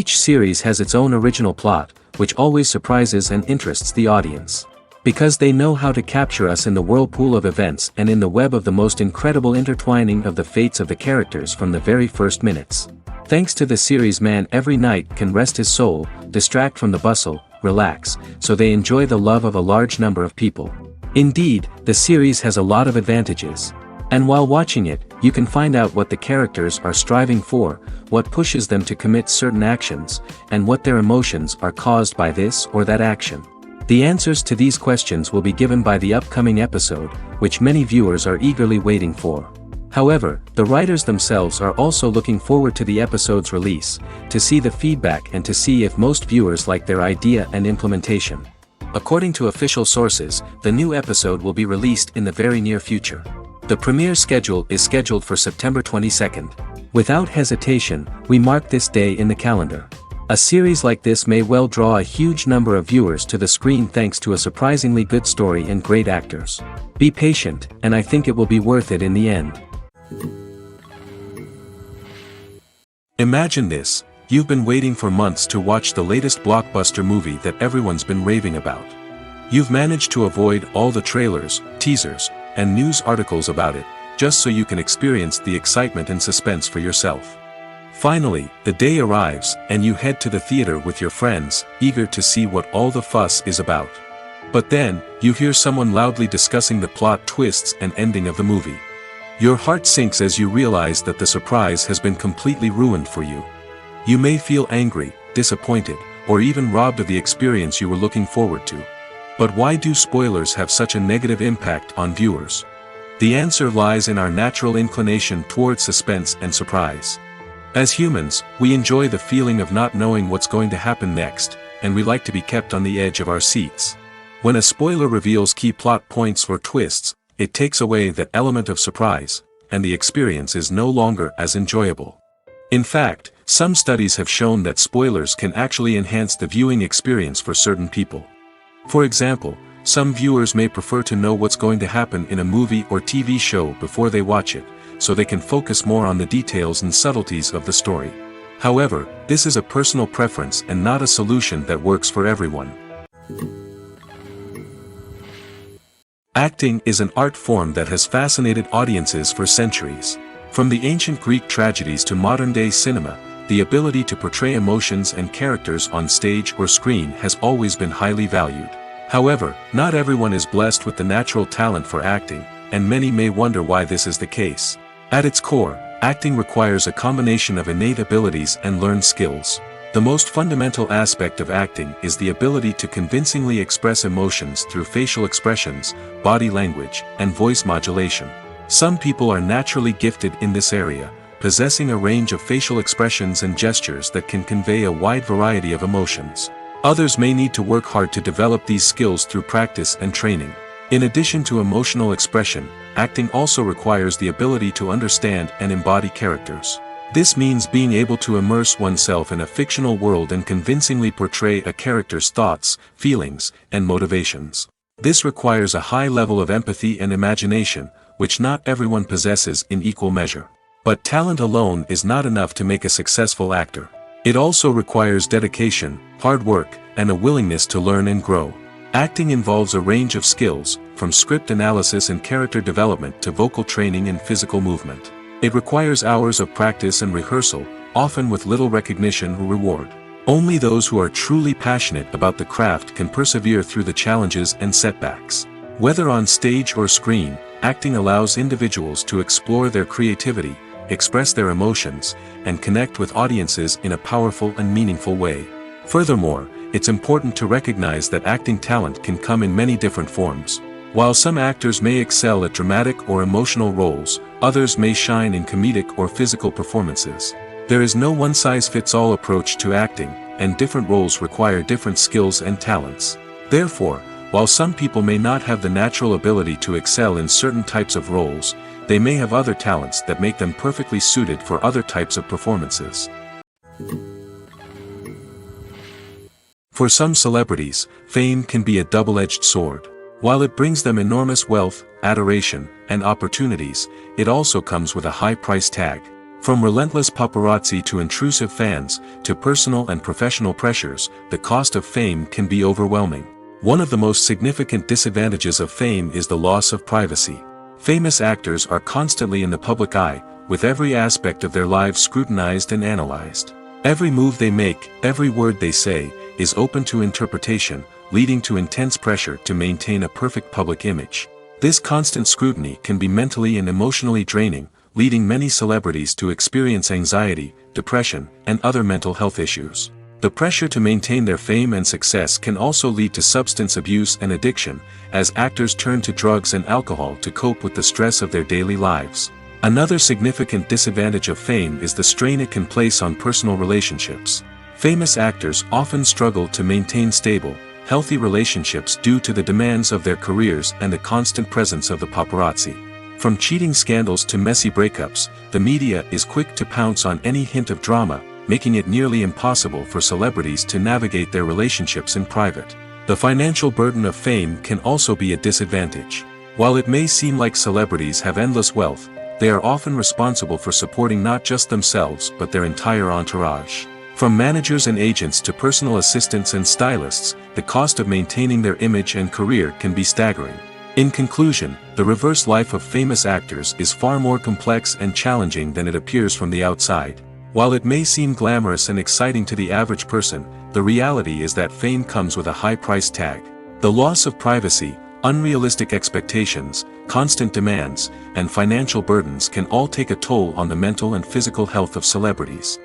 Each series has its own original plot, which always surprises and interests the audience. Because they know how to capture us in the whirlpool of events and in the web of the most incredible intertwining of the fates of the characters from the very first minutes. Thanks to the series, man every night can rest his soul, distract from the bustle, relax, so they enjoy the love of a large number of people. Indeed, the series has a lot of advantages. And while watching it, you can find out what the characters are striving for, what pushes them to commit certain actions, and what their emotions are caused by this or that action. The answers to these questions will be given by the upcoming episode, which many viewers are eagerly waiting for. However, the writers themselves are also looking forward to the episode's release, to see the feedback and to see if most viewers like their idea and implementation. According to official sources, the new episode will be released in the very near future. The premiere schedule is scheduled for September 22nd. Without hesitation, we mark this day in the calendar. A series like this may well draw a huge number of viewers to the screen thanks to a surprisingly good story and great actors. Be patient, and I think it will be worth it in the end. Imagine this, you've been waiting for months to watch the latest blockbuster movie that everyone's been raving about. You've managed to avoid all the trailers, teasers, and news articles about it, just so you can experience the excitement and suspense for yourself. Finally, the day arrives, and you head to the theater with your friends, eager to see what all the fuss is about. But then, you hear someone loudly discussing the plot twists and ending of the movie. Your heart sinks as you realize that the surprise has been completely ruined for you. You may feel angry, disappointed, or even robbed of the experience you were looking forward to. But why do spoilers have such a negative impact on viewers? The answer lies in our natural inclination towards suspense and surprise. As humans, we enjoy the feeling of not knowing what's going to happen next, and we like to be kept on the edge of our seats. When a spoiler reveals key plot points or twists, it takes away that element of surprise, and the experience is no longer as enjoyable. In fact, some studies have shown that spoilers can actually enhance the viewing experience for certain people. For example, some viewers may prefer to know what's going to happen in a movie or TV show before they watch it, so they can focus more on the details and subtleties of the story. However, this is a personal preference and not a solution that works for everyone. Acting is an art form that has fascinated audiences for centuries. From the ancient Greek tragedies to modern-day cinema, the ability to portray emotions and characters on stage or screen has always been highly valued. However, not everyone is blessed with the natural talent for acting, and many may wonder why this is the case. At its core, acting requires a combination of innate abilities and learned skills. The most fundamental aspect of acting is the ability to convincingly express emotions through facial expressions, body language, and voice modulation. Some people are naturally gifted in this area, possessing a range of facial expressions and gestures that can convey a wide variety of emotions. Others may need to work hard to develop these skills through practice and training. In addition to emotional expression, acting also requires the ability to understand and embody characters. This means being able to immerse oneself in a fictional world and convincingly portray a character's thoughts, feelings, and motivations. This requires a high level of empathy and imagination, which not everyone possesses in equal measure. But talent alone is not enough to make a successful actor. It also requires dedication, hard work, and a willingness to learn and grow. Acting involves a range of skills, from script analysis and character development to vocal training and physical movement. It requires hours of practice and rehearsal, often with little recognition or reward. Only those who are truly passionate about the craft can persevere through the challenges and setbacks. Whether on stage or screen, acting allows individuals to explore their creativity, express their emotions, and connect with audiences in a powerful and meaningful way. Furthermore, it's important to recognize that acting talent can come in many different forms. While some actors may excel at dramatic or emotional roles, others may shine in comedic or physical performances. There is no one-size-fits-all approach to acting, and different roles require different skills and talents. Therefore, while some people may not have the natural ability to excel in certain types of roles, they may have other talents that make them perfectly suited for other types of performances. For some celebrities, fame can be a double-edged sword. While it brings them enormous wealth, adoration, and opportunities, it also comes with a high price tag. From relentless paparazzi to intrusive fans, to personal and professional pressures, the cost of fame can be overwhelming. One of the most significant disadvantages of fame is the loss of privacy. Famous actors are constantly in the public eye, with every aspect of their lives scrutinized and analyzed. Every move they make, every word they say, is open to interpretation, leading to intense pressure to maintain a perfect public image. This constant scrutiny can be mentally and emotionally draining, leading many celebrities to experience anxiety, depression, and other mental health issues. The pressure to maintain their fame and success can also lead to substance abuse and addiction, as actors turn to drugs and alcohol to cope with the stress of their daily lives. Another significant disadvantage of fame is the strain it can place on personal relationships. Famous actors often struggle to maintain stable, healthy relationships due to the demands of their careers and the constant presence of the paparazzi. From cheating scandals to messy breakups, the media is quick to pounce on any hint of drama, making it nearly impossible for celebrities to navigate their relationships in private. The financial burden of fame can also be a disadvantage. While it may seem like celebrities have endless wealth, they are often responsible for supporting not just themselves but their entire entourage. From managers and agents to personal assistants and stylists, the cost of maintaining their image and career can be staggering. In conclusion, the reverse life of famous actors is far more complex and challenging than it appears from the outside. While it may seem glamorous and exciting to the average person, the reality is that fame comes with a high price tag. The loss of privacy, unrealistic expectations, constant demands, and financial burdens can all take a toll on the mental and physical health of celebrities.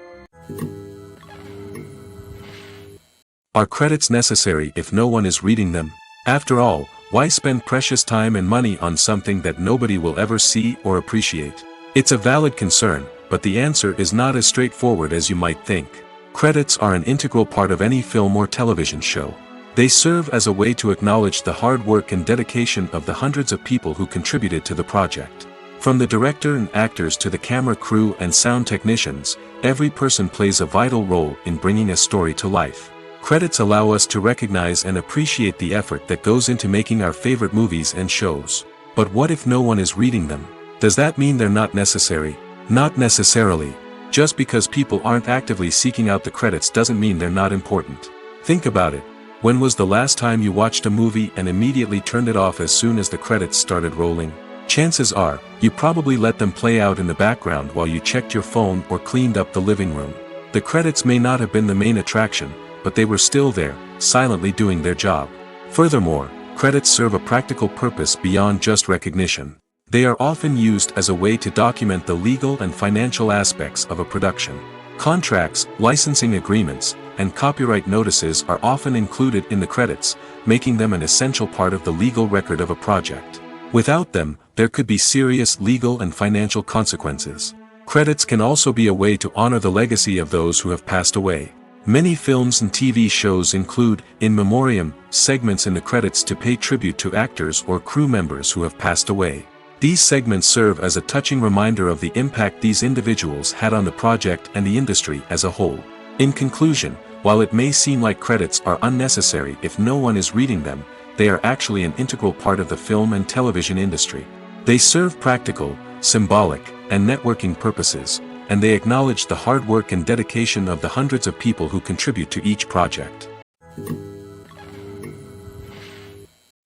Are credits necessary if no one is reading them? After all, why spend precious time and money on something that nobody will ever see or appreciate? It's a valid concern, but the answer is not as straightforward as you might think. Credits are an integral part of any film or television show. They serve as a way to acknowledge the hard work and dedication of the hundreds of people who contributed to the project. From the director and actors to the camera crew and sound technicians, every person plays a vital role in bringing a story to life. Credits allow us to recognize and appreciate the effort that goes into making our favorite movies and shows. But what if no one is reading them? Does that mean they're not necessary? Not necessarily. Just because people aren't actively seeking out the credits doesn't mean they're not important. Think about it. When was the last time you watched a movie and immediately turned it off as soon as the credits started rolling? Chances are, you probably let them play out in the background while you checked your phone or cleaned up the living room. The credits may not have been the main attraction, but they were still there, silently doing their job. Furthermore, credits serve a practical purpose beyond just recognition. They are often used as a way to document the legal and financial aspects of a production. Contracts, licensing agreements, and copyright notices are often included in the credits, making them an essential part of the legal record of a project. Without them, there could be serious legal and financial consequences. Credits can also be a way to honor the legacy of those who have passed away. Many films and TV shows include, in memoriam, segments in the credits to pay tribute to actors or crew members who have passed away. These segments serve as a touching reminder of the impact these individuals had on the project and the industry as a whole. In conclusion, while it may seem like credits are unnecessary if no one is reading them, they are actually an integral part of the film and television industry. They serve practical, symbolic, and networking purposes, and they acknowledge the hard work and dedication of the hundreds of people who contribute to each project.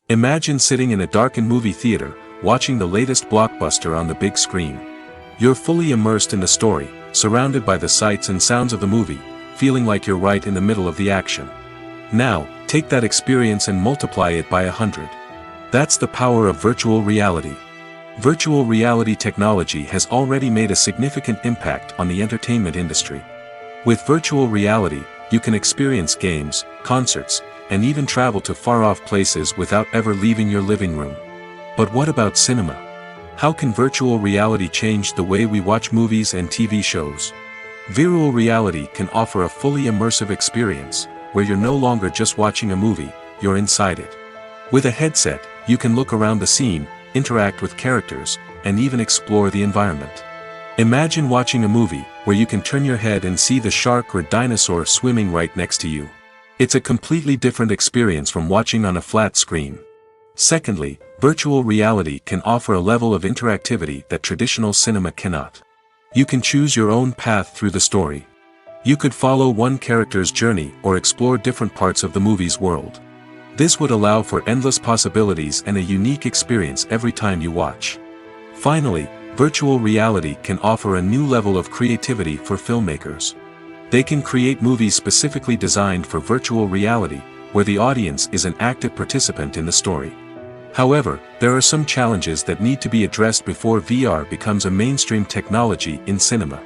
Imagine sitting in a darkened movie theater, watching the latest blockbuster on the big screen. You're fully immersed in the story, surrounded by the sights and sounds of the movie, feeling like you're right in the middle of the action. Now, take that experience and multiply it by 100. That's the power of virtual reality. Virtual reality technology has already made a significant impact on the entertainment industry. With virtual reality, you can experience games, concerts, and even travel to far-off places without ever leaving your living room. But what about cinema? How can virtual reality change the way we watch movies and TV shows? Virtual reality can offer a fully immersive experience, where you're no longer just watching a movie, you're inside it. With a headset, you can look around the scene, interact with characters, and even explore the environment. Imagine watching a movie, where you can turn your head and see the shark or dinosaur swimming right next to you. It's a completely different experience from watching on a flat screen. Secondly, virtual reality can offer a level of interactivity that traditional cinema cannot. You can choose your own path through the story. You could follow one character's journey or explore different parts of the movie's world. This would allow for endless possibilities and a unique experience every time you watch. Finally, virtual reality can offer a new level of creativity for filmmakers. They can create movies specifically designed for virtual reality, where the audience is an active participant in the story. However, there are some challenges that need to be addressed before VR becomes a mainstream technology in cinema.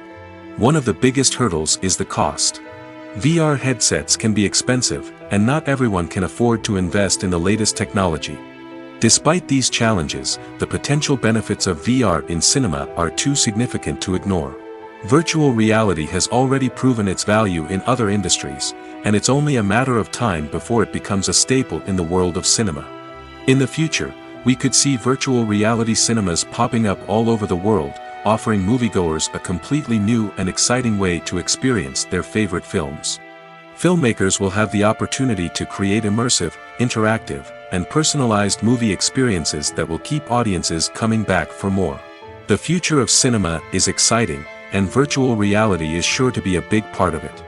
One of the biggest hurdles is the cost. VR headsets can be expensive, and not everyone can afford to invest in the latest technology. Despite these challenges, the potential benefits of VR in cinema are too significant to ignore. Virtual reality has already proven its value in other industries, and it's only a matter of time before it becomes a staple in the world of cinema. In the future, we could see virtual reality cinemas popping up all over the world, offering moviegoers a completely new and exciting way to experience their favorite films. Filmmakers will have the opportunity to create immersive, interactive, and personalized movie experiences that will keep audiences coming back for more. The future of cinema is exciting, and virtual reality is sure to be a big part of it.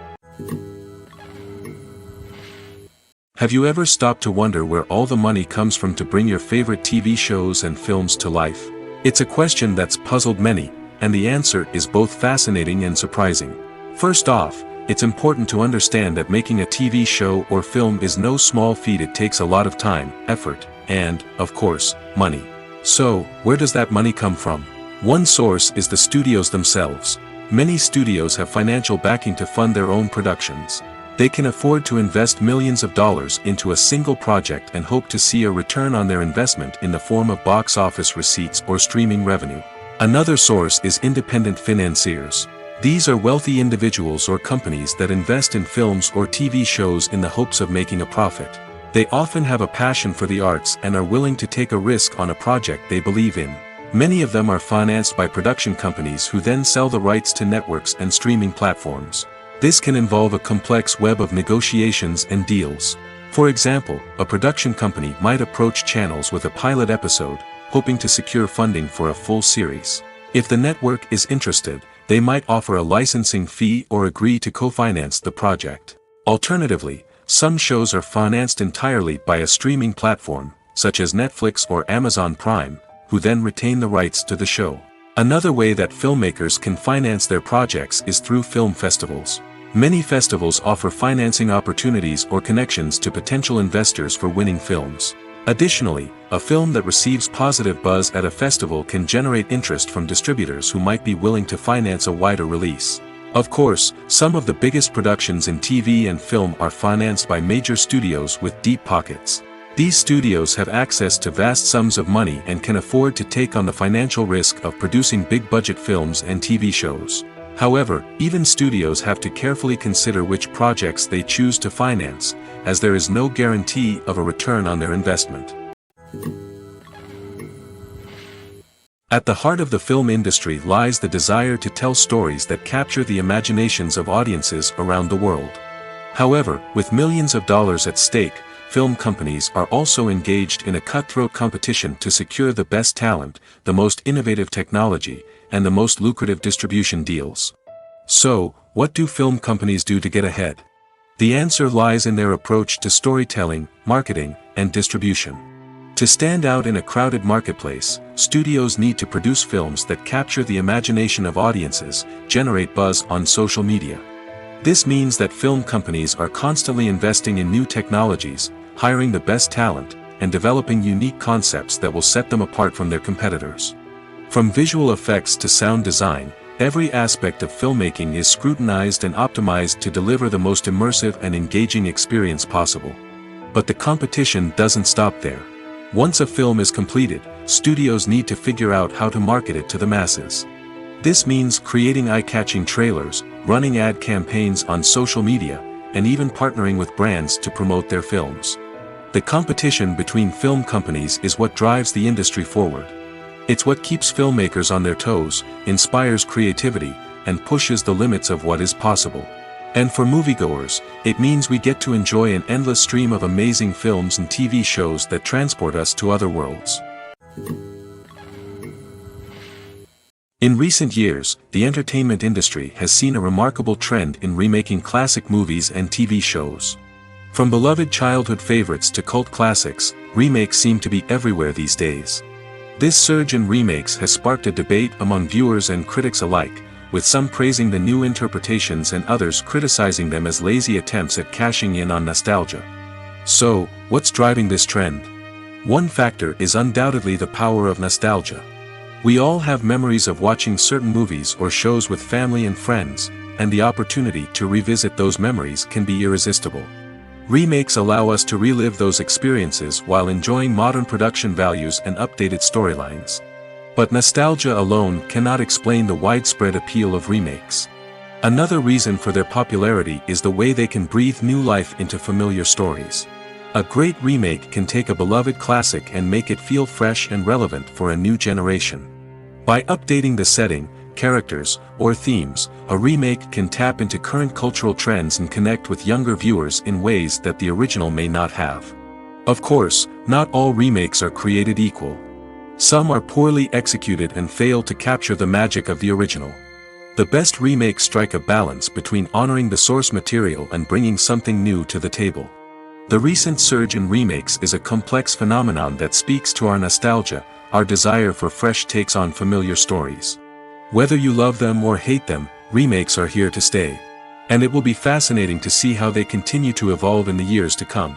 Have you ever stopped to wonder where all the money comes from to bring your favorite TV shows and films to life? It's a question that's puzzled many, and the answer is both fascinating and surprising. First off, it's important to understand that making a TV show or film is no small feat. It takes a lot of time, effort, and, of course, money. So, where does that money come from? One source is the studios themselves. Many studios have financial backing to fund their own productions. They can afford to invest millions of dollars into a single project and hope to see a return on their investment in the form of box office receipts or streaming revenue. Another source is independent financiers. These are wealthy individuals or companies that invest in films or TV shows in the hopes of making a profit. They often have a passion for the arts and are willing to take a risk on a project they believe in. Many of them are financed by production companies who then sell the rights to networks and streaming platforms. This can involve a complex web of negotiations and deals. For example, a production company might approach channels with a pilot episode, hoping to secure funding for a full series. If the network is interested, they might offer a licensing fee or agree to co-finance the project. Alternatively, some shows are financed entirely by a streaming platform, such as Netflix or Amazon Prime, who then retain the rights to the show. Another way that filmmakers can finance their projects is through film festivals. Many festivals offer financing opportunities or connections to potential investors for winning films. Additionally, a film that receives positive buzz at a festival can generate interest from distributors who might be willing to finance a wider release. Of course, some of the biggest productions in TV and film are financed by major studios with deep pockets. These studios have access to vast sums of money and can afford to take on the financial risk of producing big-budget films and TV shows. However, even studios have to carefully consider which projects they choose to finance, as there is no guarantee of a return on their investment. At the heart of the film industry lies the desire to tell stories that capture the imaginations of audiences around the world. However, with millions of dollars at stake, film companies are also engaged in a cutthroat competition to secure the best talent, the most innovative technology, and the most lucrative distribution deals. So, what do film companies do to get ahead? The answer lies in their approach to storytelling, marketing, and distribution. To stand out in a crowded marketplace, studios need to produce films that capture the imagination of audiences, generate buzz on social media. This means that film companies are constantly investing in new technologies, hiring the best talent, and developing unique concepts that will set them apart from their competitors. From visual effects to sound design, every aspect of filmmaking is scrutinized and optimized to deliver the most immersive and engaging experience possible. But the competition doesn't stop there. Once a film is completed, studios need to figure out how to market it to the masses. This means creating eye-catching trailers, running ad campaigns on social media, and even partnering with brands to promote their films. The competition between film companies is what drives the industry forward. It's what keeps filmmakers on their toes, inspires creativity, and pushes the limits of what is possible. And for moviegoers, it means we get to enjoy an endless stream of amazing films and TV shows that transport us to other worlds. In recent years, the entertainment industry has seen a remarkable trend in remaking classic movies and TV shows. From beloved childhood favorites to cult classics, remakes seem to be everywhere these days. This surge in remakes has sparked a debate among viewers and critics alike, with some praising the new interpretations and others criticizing them as lazy attempts at cashing in on nostalgia. So, what's driving this trend? One factor is undoubtedly the power of nostalgia. We all have memories of watching certain movies or shows with family and friends, and the opportunity to revisit those memories can be irresistible. Remakes allow us to relive those experiences while enjoying modern production values and updated storylines. But nostalgia alone cannot explain the widespread appeal of remakes. Another reason for their popularity is the way they can breathe new life into familiar stories. A great remake can take a beloved classic and make it feel fresh and relevant for a new generation. By updating the setting, characters, or themes, a remake can tap into current cultural trends and connect with younger viewers in ways that the original may not have. Of course, not all remakes are created equal. Some are poorly executed and fail to capture the magic of the original. The best remakes strike a balance between honoring the source material and bringing something new to the table. The recent surge in remakes is a complex phenomenon that speaks to our nostalgia, our desire for fresh takes on familiar stories. Whether you love them or hate them, remakes are here to stay. And it will be fascinating to see how they continue to evolve in the years to come.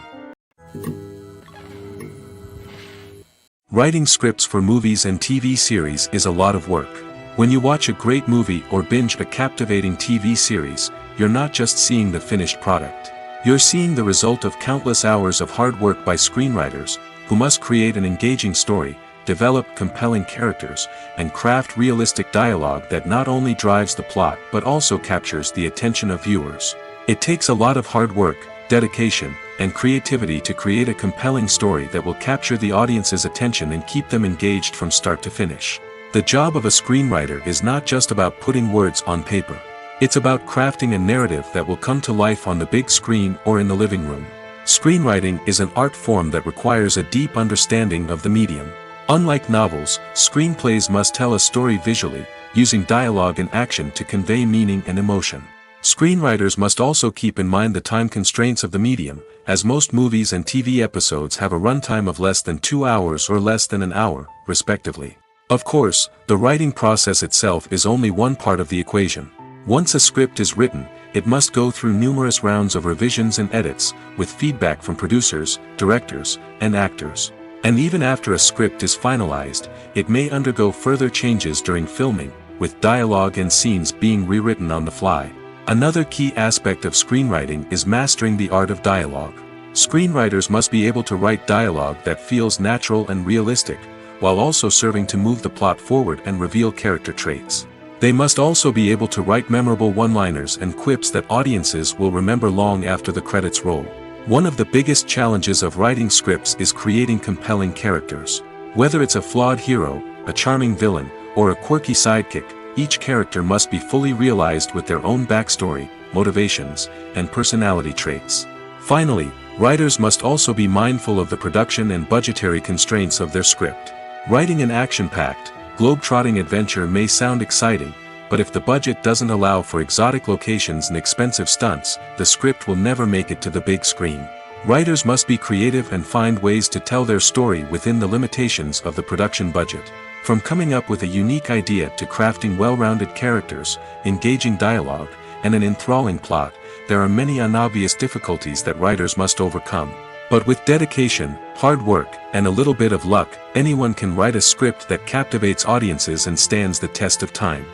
Writing scripts for movies and TV series is a lot of work. When you watch a great movie or binge a captivating TV series, you're not just seeing the finished product. You're seeing the result of countless hours of hard work by screenwriters, who must create an engaging story, develop compelling characters, and craft realistic dialogue that not only drives the plot but also captures the attention of viewers. It takes a lot of hard work, dedication, and creativity to create a compelling story that will capture the audience's attention and keep them engaged from start to finish. The job of a screenwriter is not just about putting words on paper. It's about crafting a narrative that will come to life on the big screen or in the living room. Screenwriting is an art form that requires a deep understanding of the medium. Unlike novels, screenplays must tell a story visually, using dialogue and action to convey meaning and emotion. Screenwriters must also keep in mind the time constraints of the medium, as most movies and TV episodes have a runtime of less than 2 hours or less than an hour, respectively. Of course, the writing process itself is only one part of the equation. Once a script is written, it must go through numerous rounds of revisions and edits, with feedback from producers, directors, and actors. And even after a script is finalized, it may undergo further changes during filming, with dialogue and scenes being rewritten on the fly. Another key aspect of screenwriting is mastering the art of dialogue. Screenwriters must be able to write dialogue that feels natural and realistic, while also serving to move the plot forward and reveal character traits. They must also be able to write memorable one-liners and quips that audiences will remember long after the credits roll. One of the biggest challenges of writing scripts is creating compelling characters. Whether it's a flawed hero, a charming villain, or a quirky sidekick, each character must be fully realized with their own backstory, motivations, and personality traits. Finally, writers must also be mindful of the production and budgetary constraints of their script. Writing an action-packed, globe-trotting adventure may sound exciting, but if the budget doesn't allow for exotic locations and expensive stunts, the script will never make it to the big screen. Writers must be creative and find ways to tell their story within the limitations of the production budget. From coming up with a unique idea to crafting well-rounded characters, engaging dialogue, and an enthralling plot, there are many unobvious difficulties that writers must overcome. But with dedication, hard work, and a little bit of luck, anyone can write a script that captivates audiences and stands the test of time.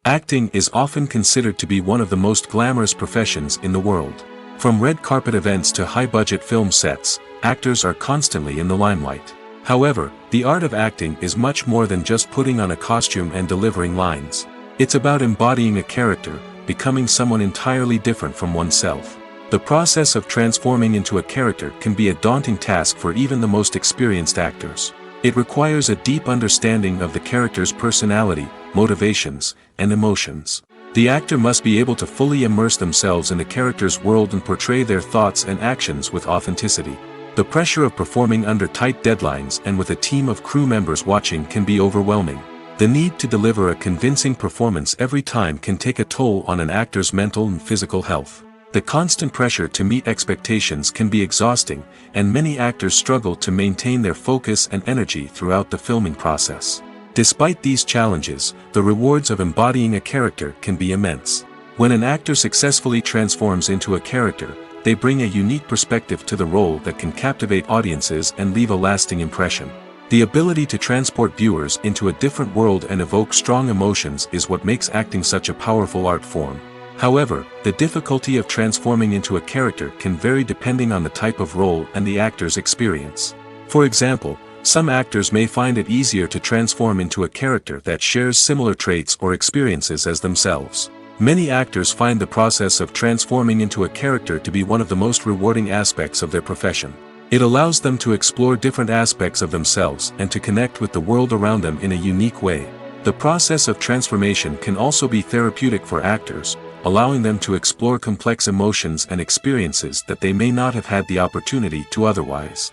Acting is often considered to be one of the most glamorous professions in the world. From red carpet events to high-budget film sets, actors are constantly in the limelight. However, the art of acting is much more than just putting on a costume and delivering lines. It's about embodying a character, becoming someone entirely different from oneself. The process of transforming into a character can be a daunting task for even the most experienced actors. It requires a deep understanding of the character's personality, motivations, and emotions. The actor must be able to fully immerse themselves in the character's world and portray their thoughts and actions with authenticity. The pressure of performing under tight deadlines and with a team of crew members watching can be overwhelming. The need to deliver a convincing performance every time can take a toll on an actor's mental and physical health. The constant pressure to meet expectations can be exhausting, and many actors struggle to maintain their focus and energy throughout the filming process. Despite these challenges, the rewards of embodying a character can be immense. When an actor successfully transforms into a character, they bring a unique perspective to the role that can captivate audiences and leave a lasting impression. The ability to transport viewers into a different world and evoke strong emotions is what makes acting such a powerful art form. However, the difficulty of transforming into a character can vary depending on the type of role and the actor's experience. For example, some actors may find it easier to transform into a character that shares similar traits or experiences as themselves. Many actors find the process of transforming into a character to be one of the most rewarding aspects of their profession. It allows them to explore different aspects of themselves and to connect with the world around them in a unique way. The process of transformation can also be therapeutic for actors, allowing them to explore complex emotions and experiences that they may not have had the opportunity to otherwise.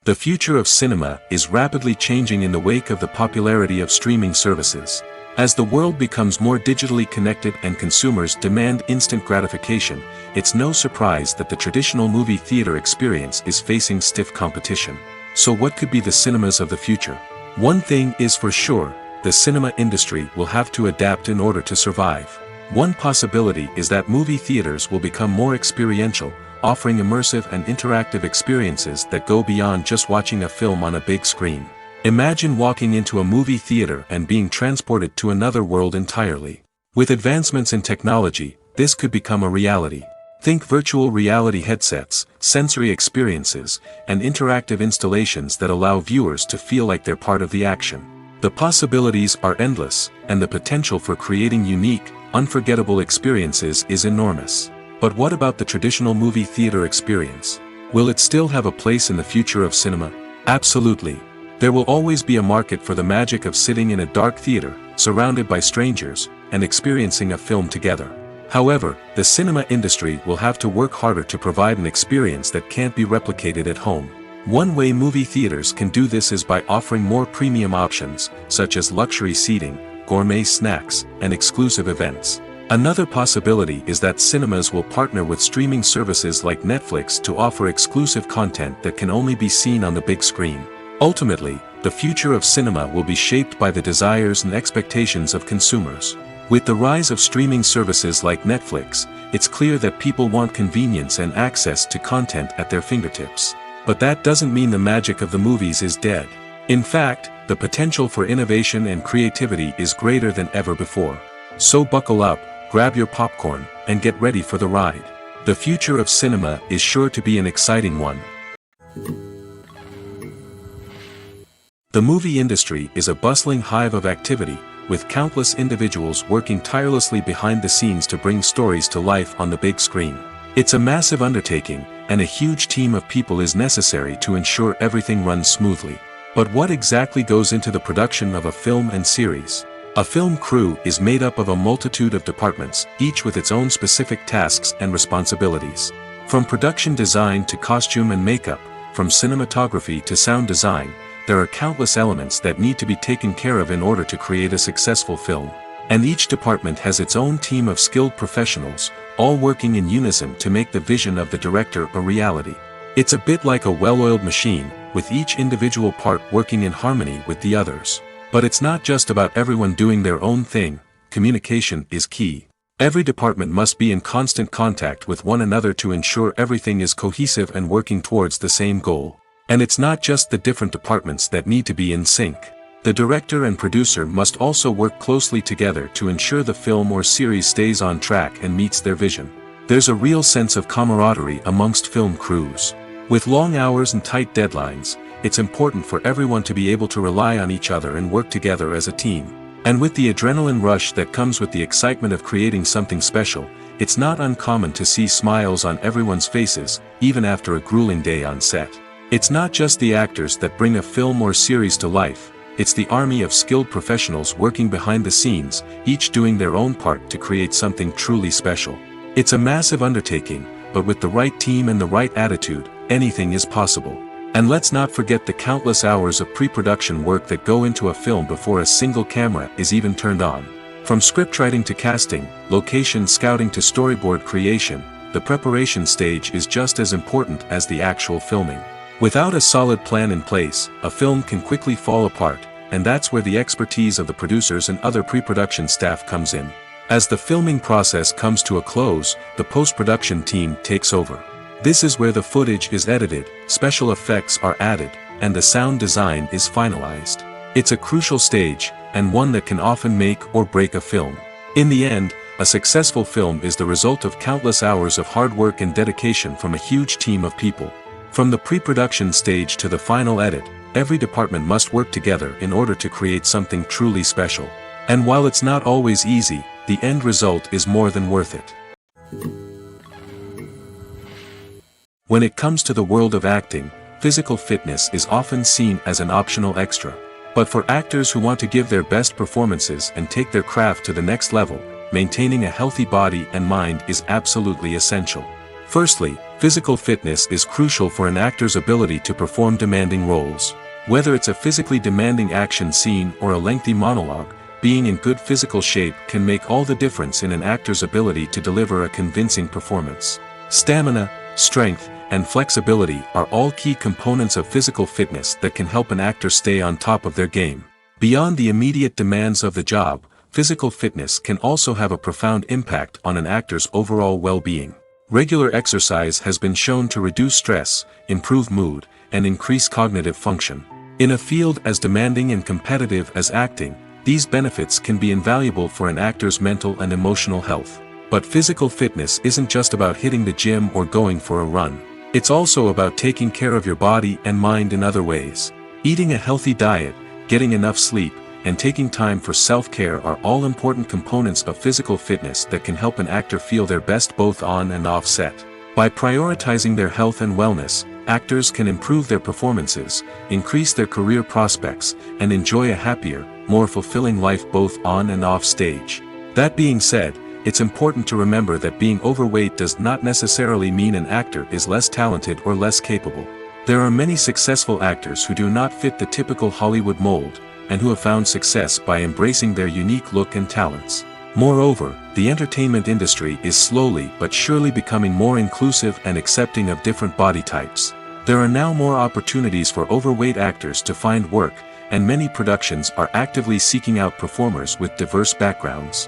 The future of cinema is rapidly changing in the wake of the popularity of streaming services. As the world becomes more digitally connected and consumers demand instant gratification, it's no surprise that the traditional movie theater experience is facing stiff competition. So what could be the cinemas of the future? One thing is for sure, the cinema industry will have to adapt in order to survive. One possibility is that movie theaters will become more experiential, offering immersive and interactive experiences that go beyond just watching a film on a big screen. Imagine walking into a movie theater and being transported to another world entirely. With advancements in technology, this could become a reality. Think virtual reality headsets, sensory experiences, and interactive installations that allow viewers to feel like they're part of the action. The possibilities are endless, and the potential for creating unique, unforgettable experiences is enormous. But what about the traditional movie theater experience? Will it still have a place in the future of cinema? Absolutely. There will always be a market for the magic of sitting in a dark theater, surrounded by strangers, and experiencing a film together. However, the cinema industry will have to work harder to provide an experience that can't be replicated at home. One way movie theaters can do this is by offering more premium options, such as luxury seating, gourmet snacks, and exclusive events. Another possibility is that cinemas will partner with streaming services like Netflix to offer exclusive content that can only be seen on the big screen. Ultimately, the future of cinema will be shaped by the desires and expectations of consumers. With the rise of streaming services like Netflix, it's clear that people want convenience and access to content at their fingertips. But that doesn't mean the magic of the movies is dead. In fact, the potential for innovation and creativity is greater than ever before. So buckle up, grab your popcorn, and get ready for the ride. The future of cinema is sure to be an exciting one. The movie industry is a bustling hive of activity, with countless individuals working tirelessly behind the scenes to bring stories to life on the big screen. It's a massive undertaking, and a huge team of people is necessary to ensure everything runs smoothly. But what exactly goes into the production of a film and series? A film crew is made up of a multitude of departments, each with its own specific tasks and responsibilities. From production design to costume and makeup, from cinematography to sound design, there are countless elements that need to be taken care of in order to create a successful film. And each department has its own team of skilled professionals, all working in unison to make the vision of the director a reality. It's a bit like a well-oiled machine, with each individual part working in harmony with the others. But it's not just about everyone doing their own thing. Communication is key. Every department must be in constant contact with one another to ensure everything is cohesive and working towards the same goal. And it's not just the different departments that need to be in sync. The director and producer must also work closely together to ensure the film or series stays on track and meets their vision. There's a real sense of camaraderie amongst film crews. With long hours and tight deadlines, it's important for everyone to be able to rely on each other and work together as a team. And with the adrenaline rush that comes with the excitement of creating something special, it's not uncommon to see smiles on everyone's faces, even after a grueling day on set. It's not just the actors that bring a film or series to life, it's the army of skilled professionals working behind the scenes, each doing their own part to create something truly special. It's a massive undertaking, but with the right team and the right attitude, anything is possible. And let's not forget the countless hours of pre-production work that go into a film before a single camera is even turned on. From scriptwriting to casting, location scouting to storyboard creation, the preparation stage is just as important as the actual filming. Without a solid plan in place, a film can quickly fall apart, and that's where the expertise of the producers and other pre-production staff comes in. As the filming process comes to a close, the post-production team takes over. This is where the footage is edited, special effects are added, and the sound design is finalized. It's a crucial stage, and one that can often make or break a film. In the end, a successful film is the result of countless hours of hard work and dedication from a huge team of people. From the pre-production stage to the final edit, every department must work together in order to create something truly special. And while it's not always easy, the end result is more than worth it. When it comes to the world of acting, physical fitness is often seen as an optional extra. But for actors who want to give their best performances and take their craft to the next level, maintaining a healthy body and mind is absolutely essential. Firstly, physical fitness is crucial for an actor's ability to perform demanding roles. Whether it's a physically demanding action scene or a lengthy monologue, being in good physical shape can make all the difference in an actor's ability to deliver a convincing performance. Stamina, strength, and flexibility are all key components of physical fitness that can help an actor stay on top of their game. Beyond the immediate demands of the job, physical fitness can also have a profound impact on an actor's overall well-being. Regular exercise has been shown to reduce stress, improve mood, and increase cognitive function. In a field as demanding and competitive as acting, these benefits can be invaluable for an actor's mental and emotional health. But physical fitness isn't just about hitting the gym or going for a run. It's also about taking care of your body and mind in other ways. Eating a healthy diet, getting enough sleep, and taking time for self-care are all important components of physical fitness that can help an actor feel their best both on and off set. By prioritizing their health and wellness, actors can improve their performances, increase their career prospects, and enjoy a happier, more fulfilling life both on and off stage. That being said, it's important to remember that being overweight does not necessarily mean an actor is less talented or less capable. There are many successful actors who do not fit the typical Hollywood mold, and who have found success by embracing their unique look and talents. Moreover, the entertainment industry is slowly but surely becoming more inclusive and accepting of different body types. There are now more opportunities for overweight actors to find work, and many productions are actively seeking out performers with diverse backgrounds.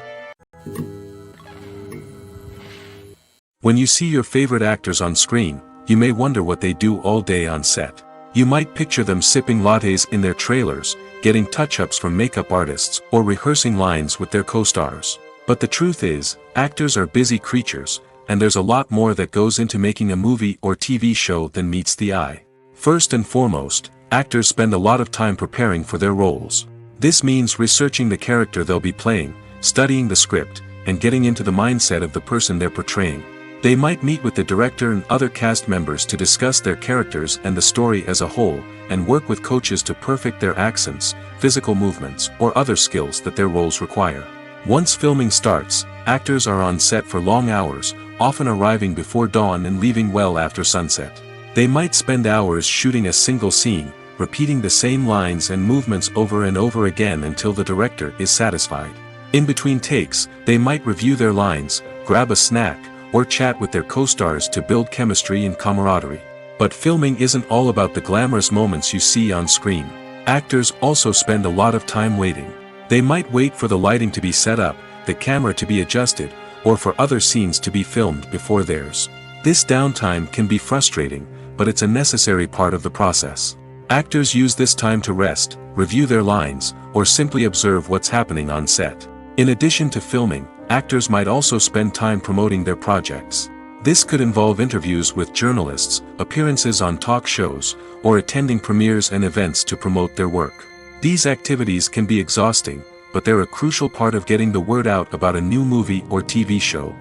When you see your favorite actors on screen, you may wonder what they do all day on set. You might picture them sipping lattes in their trailers, getting touch-ups from makeup artists, or rehearsing lines with their co-stars. But the truth is, actors are busy creatures, and there's a lot more that goes into making a movie or TV show than meets the eye. First and foremost, actors spend a lot of time preparing for their roles. This means researching the character they'll be playing, studying the script, and getting into the mindset of the person they're portraying. They might meet with the director and other cast members to discuss their characters and the story as a whole, and work with coaches to perfect their accents, physical movements, or other skills that their roles require. Once filming starts, actors are on set for long hours, often arriving before dawn and leaving well after sunset. They might spend hours shooting a single scene, repeating the same lines and movements over and over again until the director is satisfied. In between takes, they might review their lines, grab a snack, or chat with their co-stars to build chemistry and camaraderie. But filming isn't all about the glamorous moments you see on screen. Actors also spend a lot of time waiting. They might wait for the lighting to be set up, the camera to be adjusted, or for other scenes to be filmed before theirs. This downtime can be frustrating, but it's a necessary part of the process. Actors use this time to rest, review their lines, or simply observe what's happening on set. In addition to filming, actors might also spend time promoting their projects. This could involve interviews with journalists, appearances on talk shows, or attending premieres and events to promote their work. These activities can be exhausting, but they're a crucial part of getting the word out about a new movie or TV show.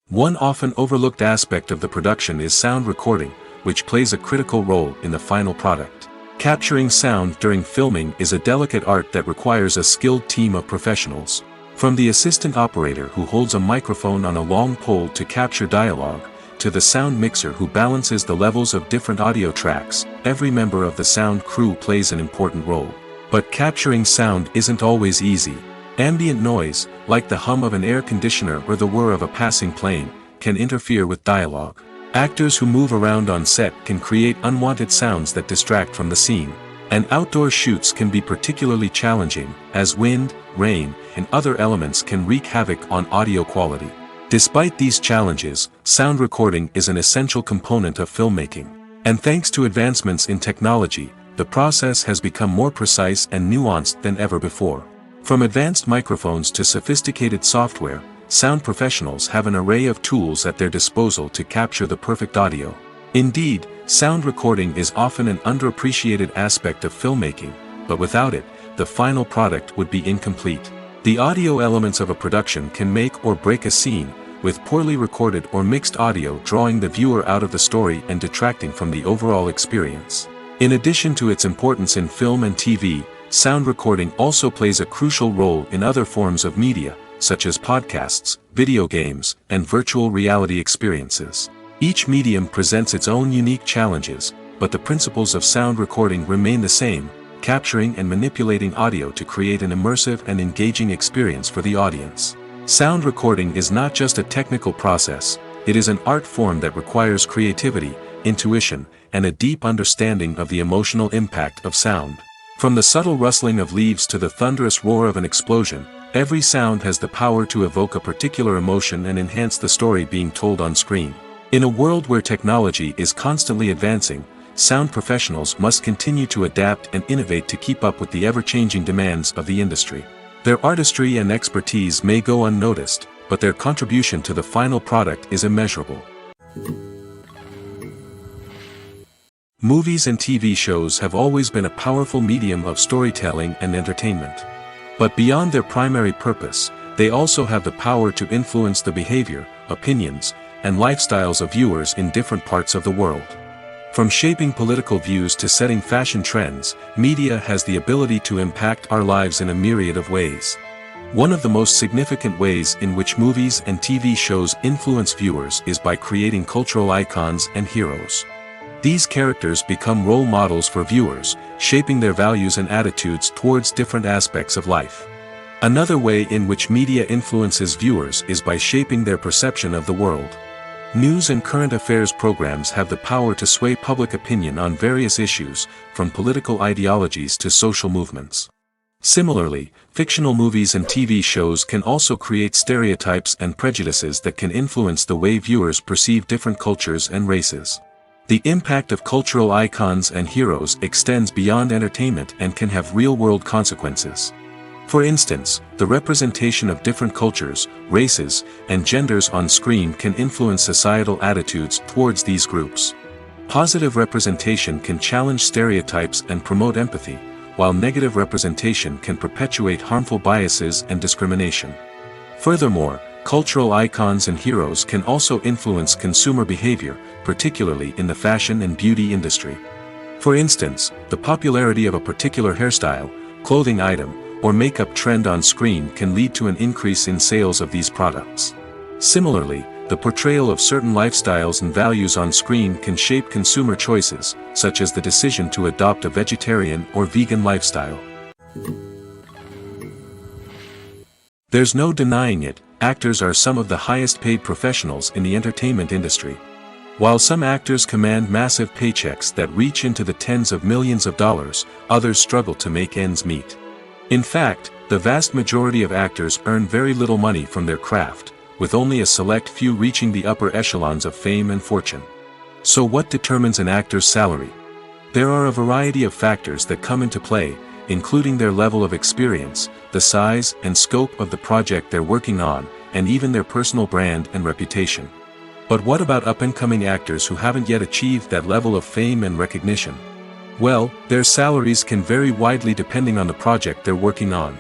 One often overlooked aspect of the production is sound recording, which plays a critical role in the final product. Capturing sound during filming is a delicate art that requires a skilled team of professionals. From the assistant operator who holds a microphone on a long pole to capture dialogue, to the sound mixer who balances the levels of different audio tracks, every member of the sound crew plays an important role. But capturing sound isn't always easy. Ambient noise, like the hum of an air conditioner or the whir of a passing plane, can interfere with dialogue. Actors who move around on set can create unwanted sounds that distract from the scene. And outdoor shoots can be particularly challenging, as wind, rain, and other elements can wreak havoc on audio quality. Despite these challenges, sound recording is an essential component of filmmaking. And thanks to advancements in technology, the process has become more precise and nuanced than ever before. From advanced microphones to sophisticated software, sound professionals have an array of tools at their disposal to capture the perfect audio. Indeed, sound recording is often an underappreciated aspect of filmmaking, but without it, the final product would be incomplete. The audio elements of a production can make or break a scene, with poorly recorded or mixed audio drawing the viewer out of the story and detracting from the overall experience. In addition to its importance in film and TV, sound recording also plays a crucial role in other forms of media, such as podcasts, video games, and virtual reality experiences. Each medium presents its own unique challenges, but the principles of sound recording remain the same, capturing and manipulating audio to create an immersive and engaging experience for the audience. Sound recording is not just a technical process, it is an art form that requires creativity, intuition, and a deep understanding of the emotional impact of sound. From the subtle rustling of leaves to the thunderous roar of an explosion, every sound has the power to evoke a particular emotion and enhance the story being told on screen. In a world where technology is constantly advancing, sound professionals must continue to adapt and innovate to keep up with the ever-changing demands of the industry. Their artistry and expertise may go unnoticed, but their contribution to the final product is immeasurable. Movies and TV shows have always been a powerful medium of storytelling and entertainment. But beyond their primary purpose, they also have the power to influence the behavior, opinions, and lifestyles of viewers in different parts of the world. From shaping political views to setting fashion trends, media has the ability to impact our lives in a myriad of ways. One of the most significant ways in which movies and TV shows influence viewers is by creating cultural icons and heroes. These characters become role models for viewers, shaping their values and attitudes towards different aspects of life. Another way in which media influences viewers is by shaping their perception of the world. News and current affairs programs have the power to sway public opinion on various issues, from political ideologies to social movements. Similarly, fictional movies and TV shows can also create stereotypes and prejudices that can influence the way viewers perceive different cultures and races. The impact of cultural icons and heroes extends beyond entertainment and can have real-world consequences. For instance, the representation of different cultures, races, and genders on screen can influence societal attitudes towards these groups. Positive representation can challenge stereotypes and promote empathy, while negative representation can perpetuate harmful biases and discrimination. Furthermore, cultural icons and heroes can also influence consumer behavior, particularly in the fashion and beauty industry. For instance, the popularity of a particular hairstyle, clothing item, or makeup trend on screen can lead to an increase in sales of these products. Similarly, the portrayal of certain lifestyles and values on screen can shape consumer choices, such as the decision to adopt a vegetarian or vegan lifestyle. There's no denying it, actors are some of the highest paid professionals in the entertainment industry. While some actors command massive paychecks that reach into the tens of millions of dollars, others struggle to make ends meet. In fact, the vast majority of actors earn very little money from their craft, with only a select few reaching the upper echelons of fame and fortune. So what determines an actor's salary? There are a variety of factors that come into play, including their level of experience, the size and scope of the project they're working on, and even their personal brand and reputation. But what about up-and-coming actors who haven't yet achieved that level of fame and recognition? Well, their salaries can vary widely depending on the project they're working on.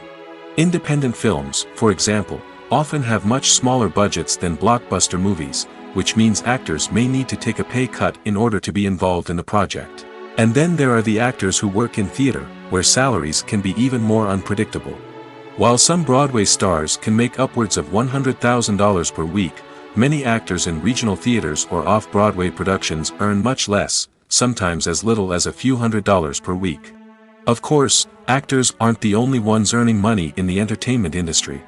Independent films, for example, often have much smaller budgets than blockbuster movies, which means actors may need to take a pay cut in order to be involved in the project. And then there are the actors who work in theater, where salaries can be even more unpredictable. While some Broadway stars can make upwards of $100,000 per week, many actors in regional theaters or off-Broadway productions earn much less, sometimes as little as a few $100s per week. Of course, actors aren't the only ones earning money in the entertainment industry.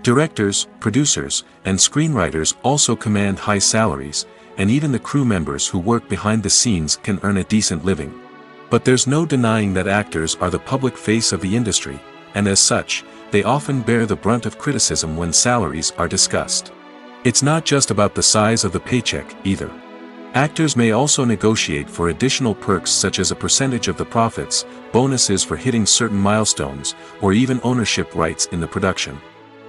Directors, producers, and screenwriters also command high salaries, and even the crew members who work behind the scenes can earn a decent living. But there's no denying that actors are the public face of the industry, and as such, they often bear the brunt of criticism when salaries are discussed. It's not just about the size of the paycheck, either. Actors may also negotiate for additional perks such as a percentage of the profits, bonuses for hitting certain milestones, or even ownership rights in the production.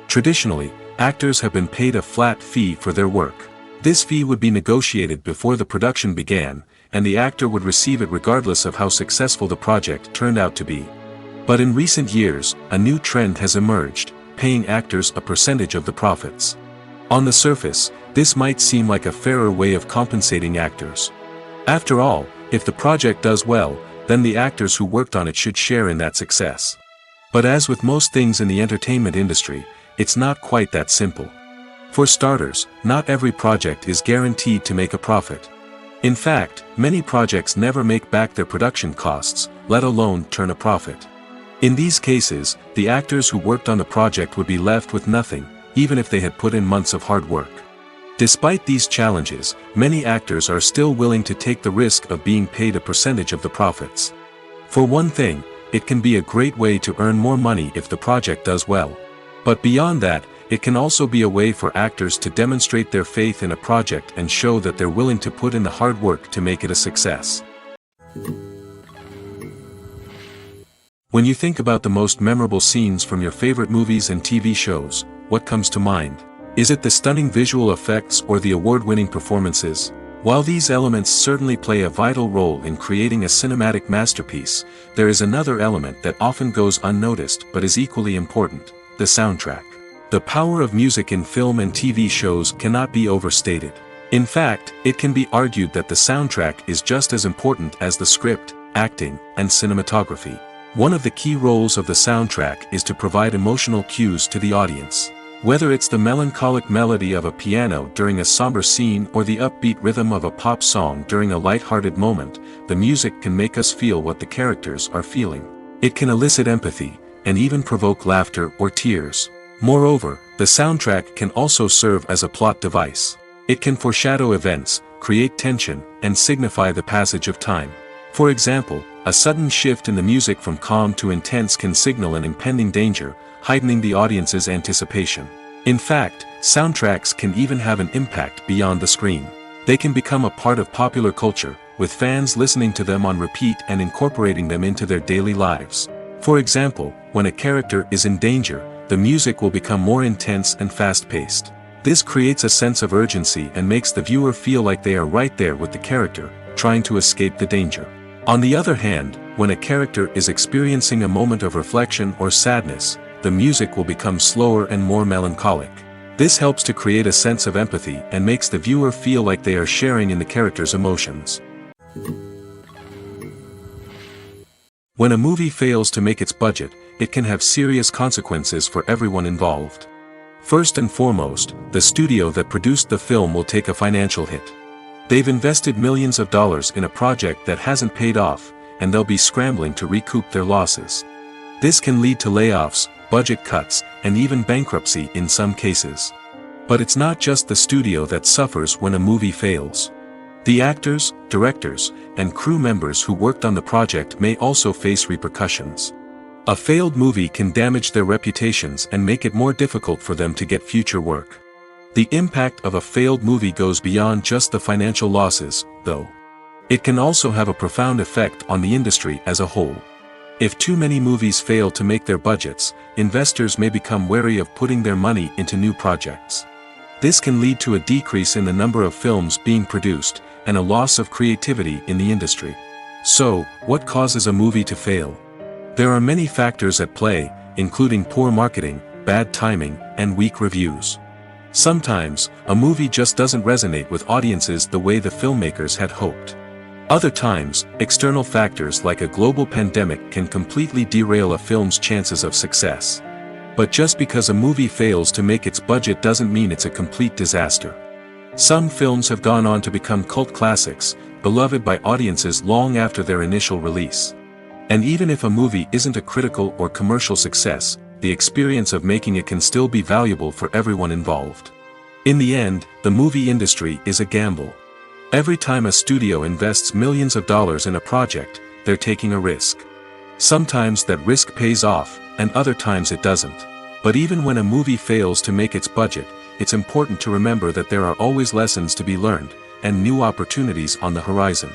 Traditionally, actors have been paid a flat fee for their work. This fee would be negotiated before the production began, and the actor would receive it regardless of how successful the project turned out to be. But in recent years, a new trend has emerged, paying actors a percentage of the profits. On the surface, this might seem like a fairer way of compensating actors. After all, if the project does well, then the actors who worked on it should share in that success. But as with most things in the entertainment industry, it's not quite that simple. For starters, not every project is guaranteed to make a profit. In fact, many projects never make back their production costs, let alone turn a profit. In these cases, the actors who worked on the project would be left with nothing, even if they had put in months of hard work. Despite these challenges, many actors are still willing to take the risk of being paid a percentage of the profits. For one thing, it can be a great way to earn more money if the project does well. But beyond that, it can also be a way for actors to demonstrate their faith in a project and show that they're willing to put in the hard work to make it a success. When you think about the most memorable scenes from your favorite movies and TV shows, what comes to mind? Is it the stunning visual effects or the award-winning performances? While these elements certainly play a vital role in creating a cinematic masterpiece, there is another element that often goes unnoticed but is equally important: the soundtrack. The power of music in film and TV shows cannot be overstated. In fact, it can be argued that the soundtrack is just as important as the script, acting, and cinematography. One of the key roles of the soundtrack is to provide emotional cues to the audience. Whether it's the melancholic melody of a piano during a somber scene or the upbeat rhythm of a pop song during a light-hearted moment, the music can make us feel what the characters are feeling. It can elicit empathy, and even provoke laughter or tears. Moreover, the soundtrack can also serve as a plot device. It can foreshadow events, create tension, and signify the passage of time. For example, a sudden shift in the music from calm to intense can signal an impending danger, heightening the audience's anticipation. In fact, soundtracks can even have an impact beyond the screen. They can become a part of popular culture, with fans listening to them on repeat and incorporating them into their daily lives. For example, when a character is in danger, the music will become more intense and fast-paced. This creates a sense of urgency and makes the viewer feel like they are right there with the character, trying to escape the danger. On the other hand, when a character is experiencing a moment of reflection or sadness, the music will become slower and more melancholic. This helps to create a sense of empathy and makes the viewer feel like they are sharing in the character's emotions. When a movie fails to make its budget, it can have serious consequences for everyone involved. First and foremost, the studio that produced the film will take a financial hit. They've invested millions of dollars in a project that hasn't paid off, and they'll be scrambling to recoup their losses. This can lead to layoffs, budget cuts, and even bankruptcy in some cases. But it's not just the studio that suffers when a movie fails. The actors, directors, and crew members who worked on the project may also face repercussions. A failed movie can damage their reputations and make it more difficult for them to get future work. The impact of a failed movie goes beyond just the financial losses, though. It can also have a profound effect on the industry as a whole. If too many movies fail to make their budgets, investors may become wary of putting their money into new projects. This can lead to a decrease in the number of films being produced, and a loss of creativity in the industry. So, what causes a movie to fail? There are many factors at play, including poor marketing, bad timing, and weak reviews. Sometimes, a movie just doesn't resonate with audiences the way the filmmakers had hoped. Other times, external factors like a global pandemic can completely derail a film's chances of success. But just because a movie fails to make its budget doesn't mean it's a complete disaster. Some films have gone on to become cult classics, beloved by audiences long after their initial release. And even if a movie isn't a critical or commercial success, the experience of making it can still be valuable for everyone involved. In the end, the movie industry is a gamble. Every time a studio invests millions of dollars in a project, they're taking a risk. Sometimes that risk pays off, and other times it doesn't. But even when a movie fails to make its budget, it's important to remember that there are always lessons to be learned, and new opportunities on the horizon.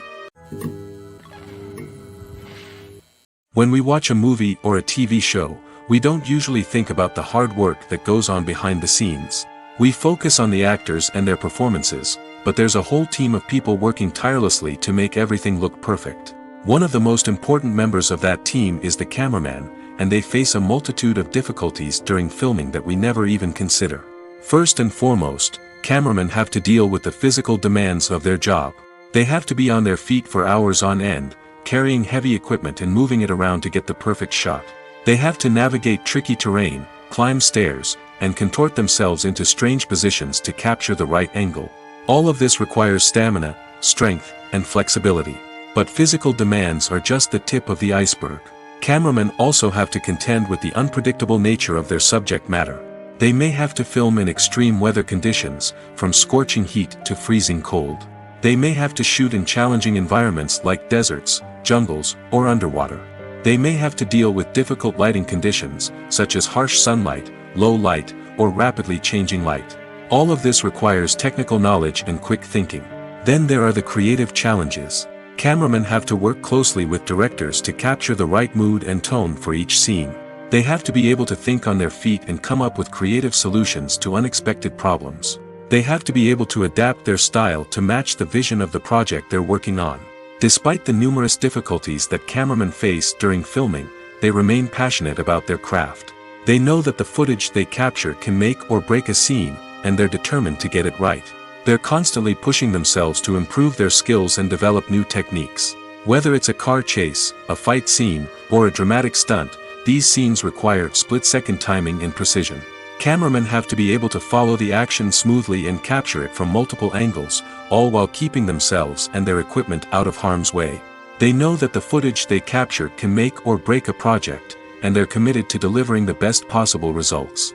When we watch a movie or a TV show, we don't usually think about the hard work that goes on behind the scenes. We focus on the actors and their performances, but there's a whole team of people working tirelessly to make everything look perfect. One of the most important members of that team is the cameraman, and they face a multitude of difficulties during filming that we never even consider. First and foremost, cameramen have to deal with the physical demands of their job. They have to be on their feet for hours on end, carrying heavy equipment and moving it around to get the perfect shot. They have to navigate tricky terrain, climb stairs, and contort themselves into strange positions to capture the right angle. All of this requires stamina, strength, and flexibility. But physical demands are just the tip of the iceberg. Cameramen also have to contend with the unpredictable nature of their subject matter. They may have to film in extreme weather conditions, from scorching heat to freezing cold. They may have to shoot in challenging environments like deserts, jungles, or underwater. They may have to deal with difficult lighting conditions, such as harsh sunlight, low light, or rapidly changing light. All of this requires technical knowledge and quick thinking. Then there are the creative challenges. Cameramen have to work closely with directors to capture the right mood and tone for each scene. They have to be able to think on their feet and come up with creative solutions to unexpected problems. They have to be able to adapt their style to match the vision of the project they're working on. Despite the numerous difficulties that cameramen face during filming, they remain passionate about their craft. They know that the footage they capture can make or break a scene, and they're determined to get it right. They're constantly pushing themselves to improve their skills and develop new techniques. Whether it's a car chase, a fight scene, or a dramatic stunt, these scenes require split-second timing and precision. Cameramen have to be able to follow the action smoothly and capture it from multiple angles, all while keeping themselves and their equipment out of harm's way. They know that the footage they capture can make or break a project, and they're committed to delivering the best possible results.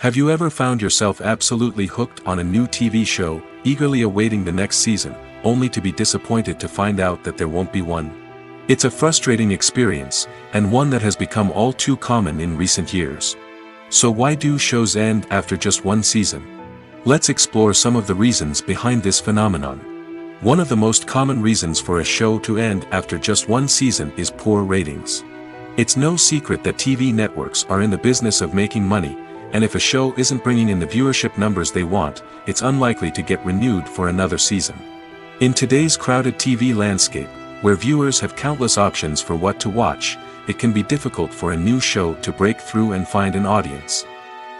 Have you ever found yourself absolutely hooked on a new TV show, eagerly awaiting the next season, only to be disappointed to find out that there won't be one? It's a frustrating experience, and one that has become all too common in recent years. So why do shows end after just one season? Let's explore some of the reasons behind this phenomenon. One of the most common reasons for a show to end after just one season is poor ratings. It's no secret that TV networks are in the business of making money, and if a show isn't bringing in the viewership numbers they want, it's unlikely to get renewed for another season. In today's crowded TV landscape, where viewers have countless options for what to watch, it can be difficult for a new show to break through and find an audience.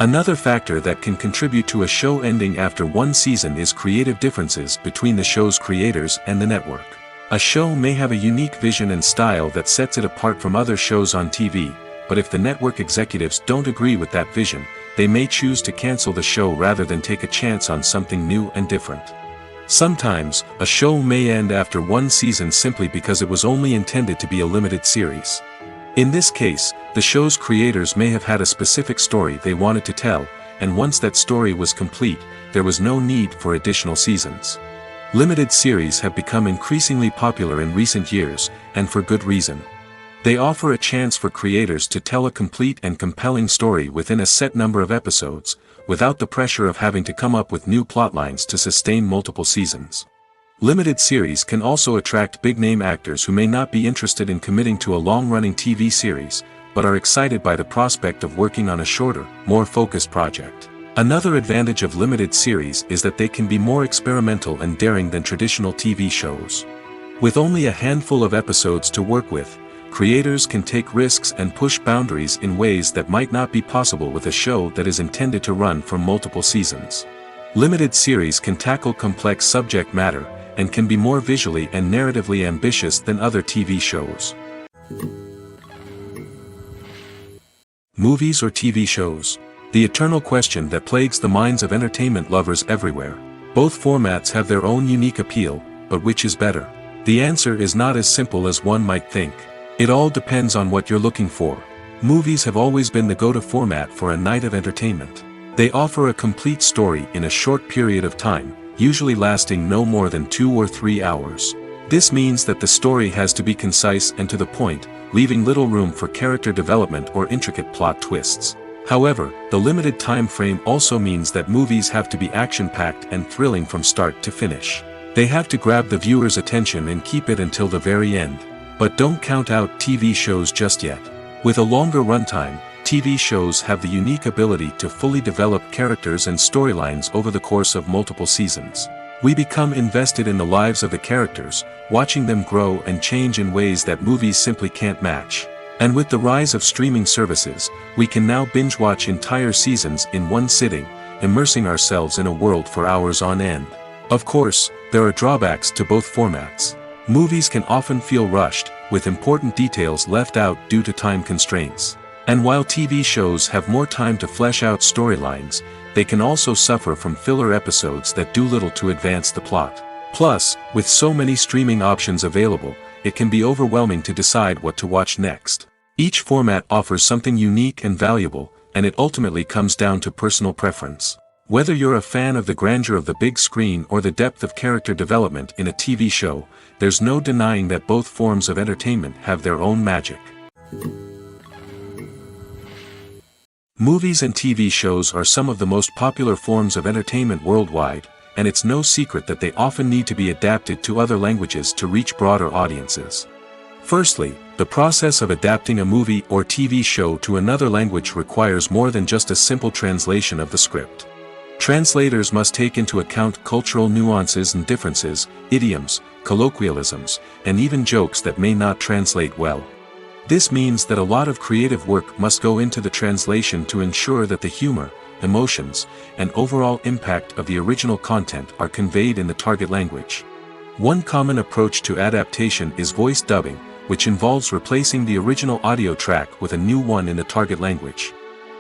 Another factor that can contribute to a show ending after one season is creative differences between the show's creators and the network. A show may have a unique vision and style that sets it apart from other shows on TV, but if the network executives don't agree with that vision, they may choose to cancel the show rather than take a chance on something new and different. Sometimes, a show may end after one season simply because it was only intended to be a limited series. In this case, the show's creators may have had a specific story they wanted to tell, and once that story was complete, there was no need for additional seasons. Limited series have become increasingly popular in recent years, and for good reason. They offer a chance for creators to tell a complete and compelling story within a set number of episodes, without the pressure of having to come up with new plotlines to sustain multiple seasons. Limited series can also attract big-name actors who may not be interested in committing to a long-running TV series, but are excited by the prospect of working on a shorter, more focused project. Another advantage of limited series is that they can be more experimental and daring than traditional TV shows. With only a handful of episodes to work with, creators can take risks and push boundaries in ways that might not be possible with a show that is intended to run for multiple seasons. Limited series can tackle complex subject matter, and can be more visually and narratively ambitious than other TV shows. Movies or TV shows? The eternal question that plagues the minds of entertainment lovers everywhere. Both formats have their own unique appeal, but which is better? The answer is not as simple as one might think. It all depends on what you're looking for. Movies have always been the go-to format for a night of entertainment. They offer a complete story in a short period of time, usually lasting no more than 2 or 3 hours. This means that the story has to be concise and to the point, leaving little room for character development or intricate plot twists. However, the limited time frame also means that movies have to be action-packed and thrilling from start to finish. They have to grab the viewer's attention and keep it until the very end. But don't count out TV shows just yet. With a longer runtime, TV shows have the unique ability to fully develop characters and storylines over the course of multiple seasons. We become invested in the lives of the characters, watching them grow and change in ways that movies simply can't match. And with the rise of streaming services, we can now binge-watch entire seasons in one sitting, immersing ourselves in a world for hours on end. Of course, there are drawbacks to both formats. Movies can often feel rushed, with important details left out due to time constraints. And while TV shows have more time to flesh out storylines, they can also suffer from filler episodes that do little to advance the plot. Plus, with so many streaming options available, it can be overwhelming to decide what to watch next. Each format offers something unique and valuable, and it ultimately comes down to personal preference. Whether you're a fan of the grandeur of the big screen or the depth of character development in a TV show, there's no denying that both forms of entertainment have their own magic. Movies and TV shows are some of the most popular forms of entertainment worldwide, and it's no secret that they often need to be adapted to other languages to reach broader audiences. Firstly, the process of adapting a movie or TV show to another language requires more than just a simple translation of the script. Translators must take into account cultural nuances and differences, idioms, colloquialisms, and even jokes that may not translate well. This means that a lot of creative work must go into the translation to ensure that the humor, emotions, and overall impact of the original content are conveyed in the target language. One common approach to adaptation is voice dubbing, which involves replacing the original audio track with a new one in the target language.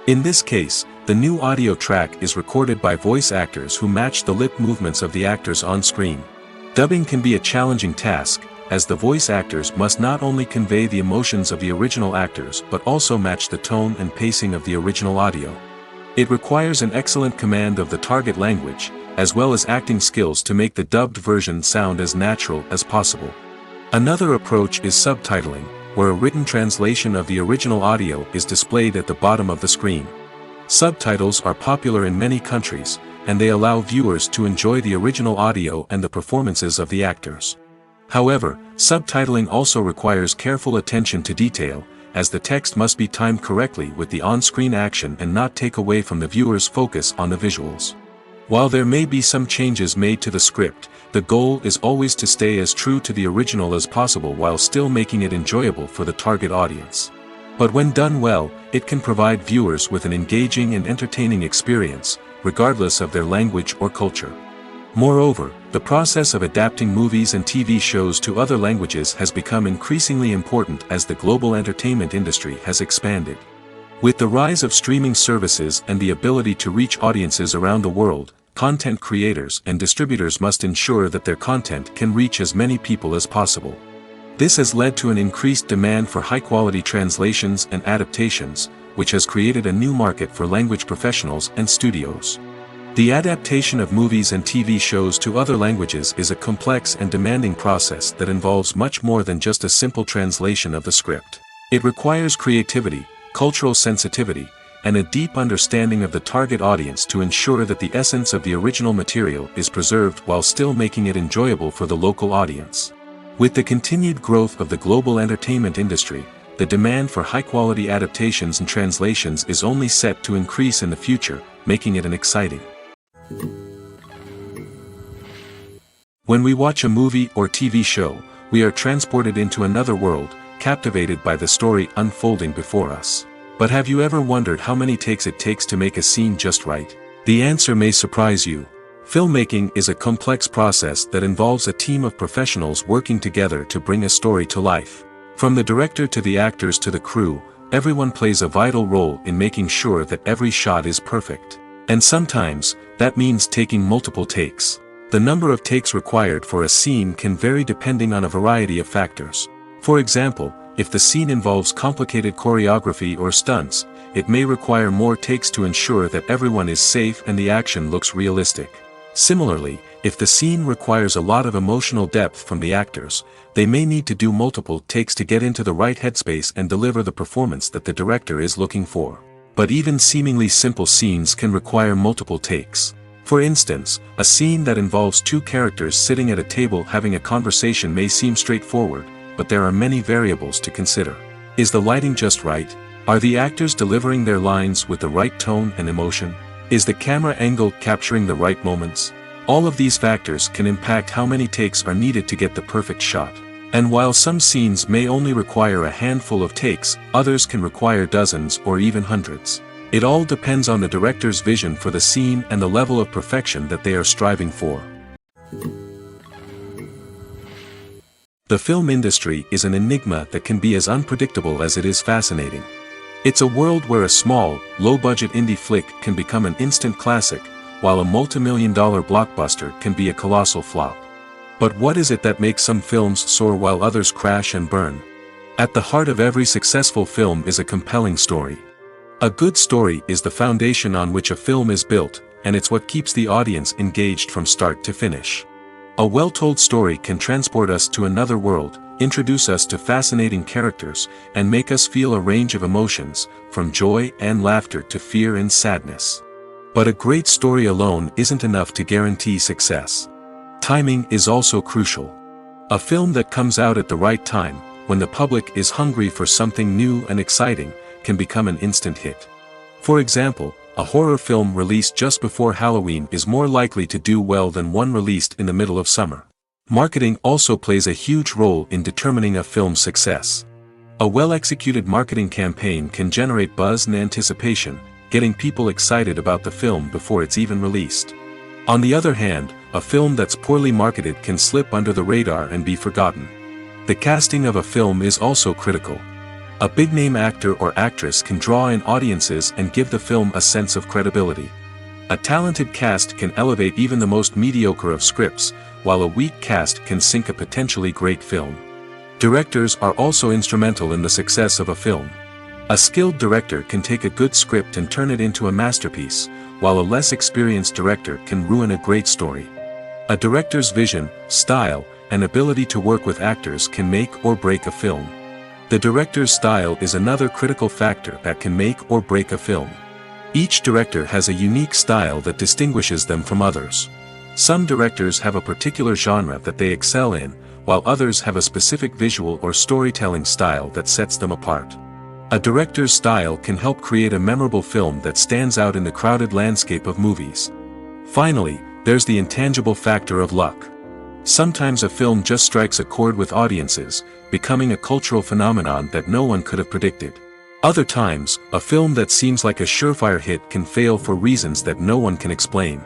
In this case, the new audio track is recorded by voice actors who match the lip movements of the actors on screen. Dubbing can be a challenging task, as the voice actors must not only convey the emotions of the original actors but also match the tone and pacing of the original audio. It requires an excellent command of the target language, as well as acting skills to make the dubbed version sound as natural as possible. Another approach is subtitling, where a written translation of the original audio is displayed at the bottom of the screen. Subtitles are popular in many countries, and they allow viewers to enjoy the original audio and the performances of the actors. However, subtitling also requires careful attention to detail, as the text must be timed correctly with the on-screen action and not take away from the viewer's focus on the visuals. While there may be some changes made to the script, the goal is always to stay as true to the original as possible while still making it enjoyable for the target audience. But when done well, it can provide viewers with an engaging and entertaining experience, regardless of their language or culture. Moreover, the process of adapting movies and TV shows to other languages has become increasingly important as the global entertainment industry has expanded. With the rise of streaming services and the ability to reach audiences around the world, content creators and distributors must ensure that their content can reach as many people as possible. This has led to an increased demand for high-quality translations and adaptations, which has created a new market for language professionals and studios. The adaptation of movies and TV shows to other languages is a complex and demanding process that involves much more than just a simple translation of the script. It requires creativity, cultural sensitivity, and a deep understanding of the target audience to ensure that the essence of the original material is preserved while still making it enjoyable for the local audience. With the continued growth of the global entertainment industry, the demand for high-quality adaptations and translations is only set to increase in the future, making it exciting. When we watch a movie or TV show, we are transported into another world, captivated by the story unfolding before us. But have you ever wondered how many takes it takes to make a scene just right? The answer may surprise you. Filmmaking is a complex process that involves a team of professionals working together to bring a story to life. From the director to the actors to the crew, everyone plays a vital role in making sure that every shot is perfect. And sometimes, that means taking multiple takes. The number of takes required for a scene can vary depending on a variety of factors. For example, if the scene involves complicated choreography or stunts, it may require more takes to ensure that everyone is safe and the action looks realistic. Similarly, if the scene requires a lot of emotional depth from the actors, they may need to do multiple takes to get into the right headspace and deliver the performance that the director is looking for. But even seemingly simple scenes can require multiple takes. For instance, a scene that involves two characters sitting at a table having a conversation may seem straightforward, but there are many variables to consider. Is the lighting just right? Are the actors delivering their lines with the right tone and emotion? Is the camera angle capturing the right moments? All of these factors can impact how many takes are needed to get the perfect shot. And while some scenes may only require a handful of takes, others can require dozens or even hundreds. It all depends on the director's vision for the scene and the level of perfection that they are striving for. The film industry is an enigma that can be as unpredictable as it is fascinating. It's a world where a small, low-budget indie flick can become an instant classic, while a multi-million-dollar blockbuster can be a colossal flop. But what is it that makes some films soar while others crash and burn? At the heart of every successful film is a compelling story. A good story is the foundation on which a film is built, and it's what keeps the audience engaged from start to finish. A well-told story can transport us to another world, introduce us to fascinating characters, and make us feel a range of emotions, from joy and laughter to fear and sadness. But a great story alone isn't enough to guarantee success. Timing is also crucial. A film that comes out at the right time, when the public is hungry for something new and exciting, can become an instant hit. For example, a horror film released just before Halloween is more likely to do well than one released in the middle of summer. Marketing also plays a huge role in determining a film's success. A well-executed marketing campaign can generate buzz and anticipation, getting people excited about the film before it's even released. On the other hand, a film that's poorly marketed can slip under the radar and be forgotten. The casting of a film is also critical. A big-name actor or actress can draw in audiences and give the film a sense of credibility. A talented cast can elevate even the most mediocre of scripts, while a weak cast can sink a potentially great film. Directors are also instrumental in the success of a film. A skilled director can take a good script and turn it into a masterpiece, while a less experienced director can ruin a great story. A director's vision, style, and ability to work with actors can make or break a film. The director's style is another critical factor that can make or break a film. Each director has a unique style that distinguishes them from others. Some directors have a particular genre that they excel in, while others have a specific visual or storytelling style that sets them apart. A director's style can help create a memorable film that stands out in the crowded landscape of movies. Finally, there's the intangible factor of luck. Sometimes a film just strikes a chord with audiences, becoming a cultural phenomenon that no one could have predicted. Other times, a film that seems like a surefire hit can fail for reasons that no one can explain.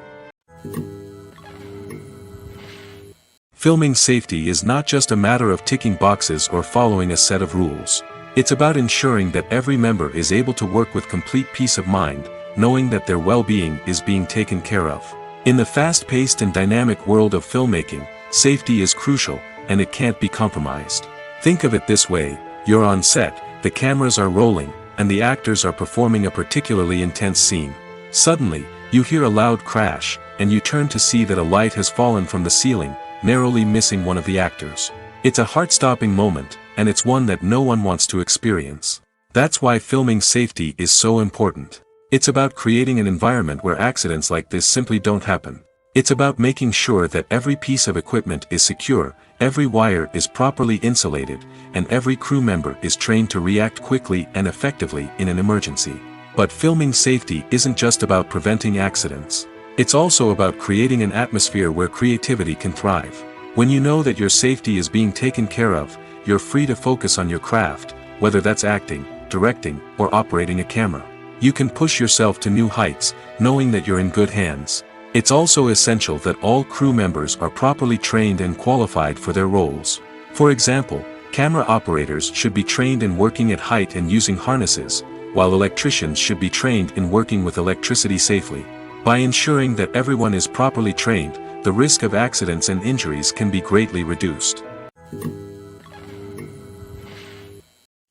Filming safety is not just a matter of ticking boxes or following a set of rules. It's about ensuring that every member is able to work with complete peace of mind, knowing that their well-being is being taken care of. In the fast-paced and dynamic world of filmmaking, safety is crucial, and it can't be compromised. Think of it this way: you're on set, the cameras are rolling, and the actors are performing a particularly intense scene. Suddenly, you hear a loud crash, and you turn to see that a light has fallen from the ceiling, narrowly missing one of the actors. It's a heart-stopping moment, and it's one that no one wants to experience. That's why filming safety is so important. It's about creating an environment where accidents like this simply don't happen. It's about making sure that every piece of equipment is secure, every wire is properly insulated, and every crew member is trained to react quickly and effectively in an emergency. But filming safety isn't just about preventing accidents. It's also about creating an atmosphere where creativity can thrive. When you know that your safety is being taken care of, you're free to focus on your craft, whether that's acting, directing, or operating a camera. You can push yourself to new heights, knowing that you're in good hands. It's also essential that all crew members are properly trained and qualified for their roles. For example, Camera operators should be trained in working at height and using harnesses, while electricians should be trained in working with electricity safely. By ensuring that everyone is properly trained, the risk of accidents and injuries can be greatly reduced.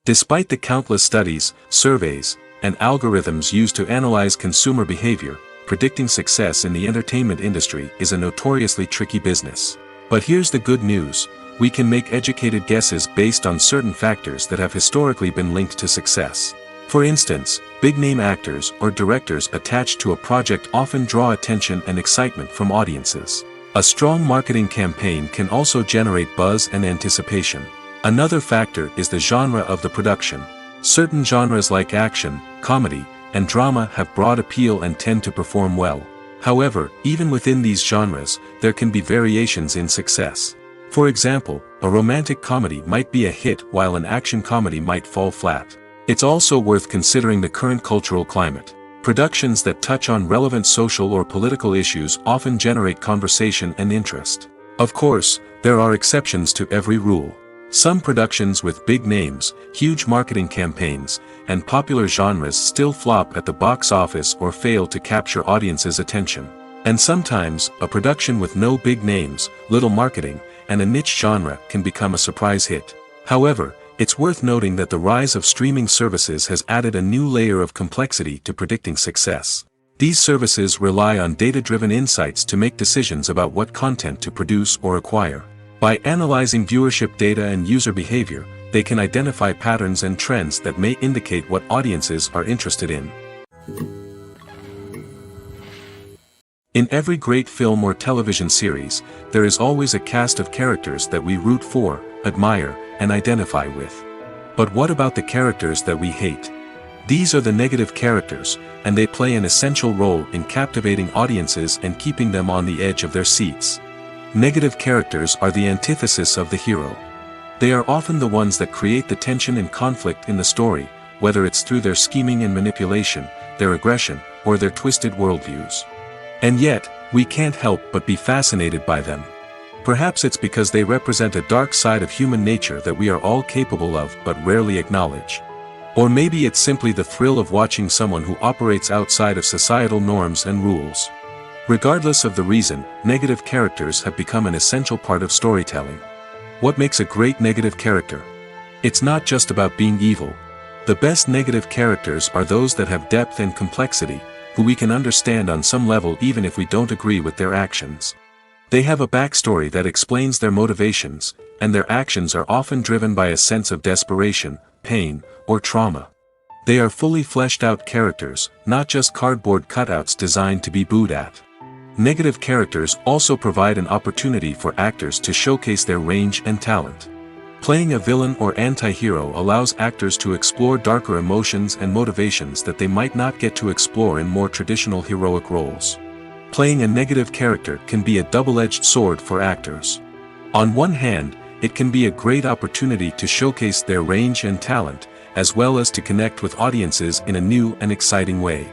Despite the countless studies, surveys, and algorithms used to analyze consumer behavior, predicting success in the entertainment industry is a notoriously tricky business. But here's the good news: we can make educated guesses based on certain factors that have historically been linked to success. For instance, big-name actors or directors attached to a project often draw attention and excitement from audiences. A strong marketing campaign can also generate buzz and anticipation. Another factor is the genre of the production. Certain genres like action, comedy, and drama have broad appeal and tend to perform well. However, even within these genres, there can be variations in success. For example, a romantic comedy might be a hit while an action comedy might fall flat. It's also worth considering the current cultural climate. Productions that touch on relevant social or political issues often generate conversation and interest. Of course, there are exceptions to every rule. Some productions with big names, huge marketing campaigns, and popular genres still flop at the box office or fail to capture audiences' attention. And sometimes, a production with no big names, little marketing, and a niche genre can become a surprise hit. However, it's worth noting that the rise of streaming services has added a new layer of complexity to predicting success. These services rely on data-driven insights to make decisions about what content to produce or acquire. By analyzing viewership data and user behavior, they can identify patterns and trends that may indicate what audiences are interested in. In every great film or television series, there is always a cast of characters that we root for, admire, and identify with. But what about the characters that we hate? These are the negative characters, and they play an essential role in captivating audiences and keeping them on the edge of their seats. Negative characters are the antithesis of the hero. They are often the ones that create the tension and conflict in the story, whether it's through their scheming and manipulation, their aggression, or their twisted worldviews. And yet, we can't help but be fascinated by them. Perhaps it's because they represent a dark side of human nature that we are all capable of but rarely acknowledge. Or maybe it's simply the thrill of watching someone who operates outside of societal norms and rules. Regardless of the reason, negative characters have become an essential part of storytelling. What makes a great negative character? It's not just about being evil. The best negative characters are those that have depth and complexity, who we can understand on some level even if we don't agree with their actions. They have a backstory that explains their motivations, and their actions are often driven by a sense of desperation, pain, or trauma. They are fully fleshed out characters, not just cardboard cutouts designed to be booed at. Negative characters also provide an opportunity for actors to showcase their range and talent. Playing a villain or anti-hero allows actors to explore darker emotions and motivations that they might not get to explore in more traditional heroic roles. Playing a negative character can be a double-edged sword for actors. On one hand, it can be a great opportunity to showcase their range and talent, as well as to connect with audiences in a new and exciting way.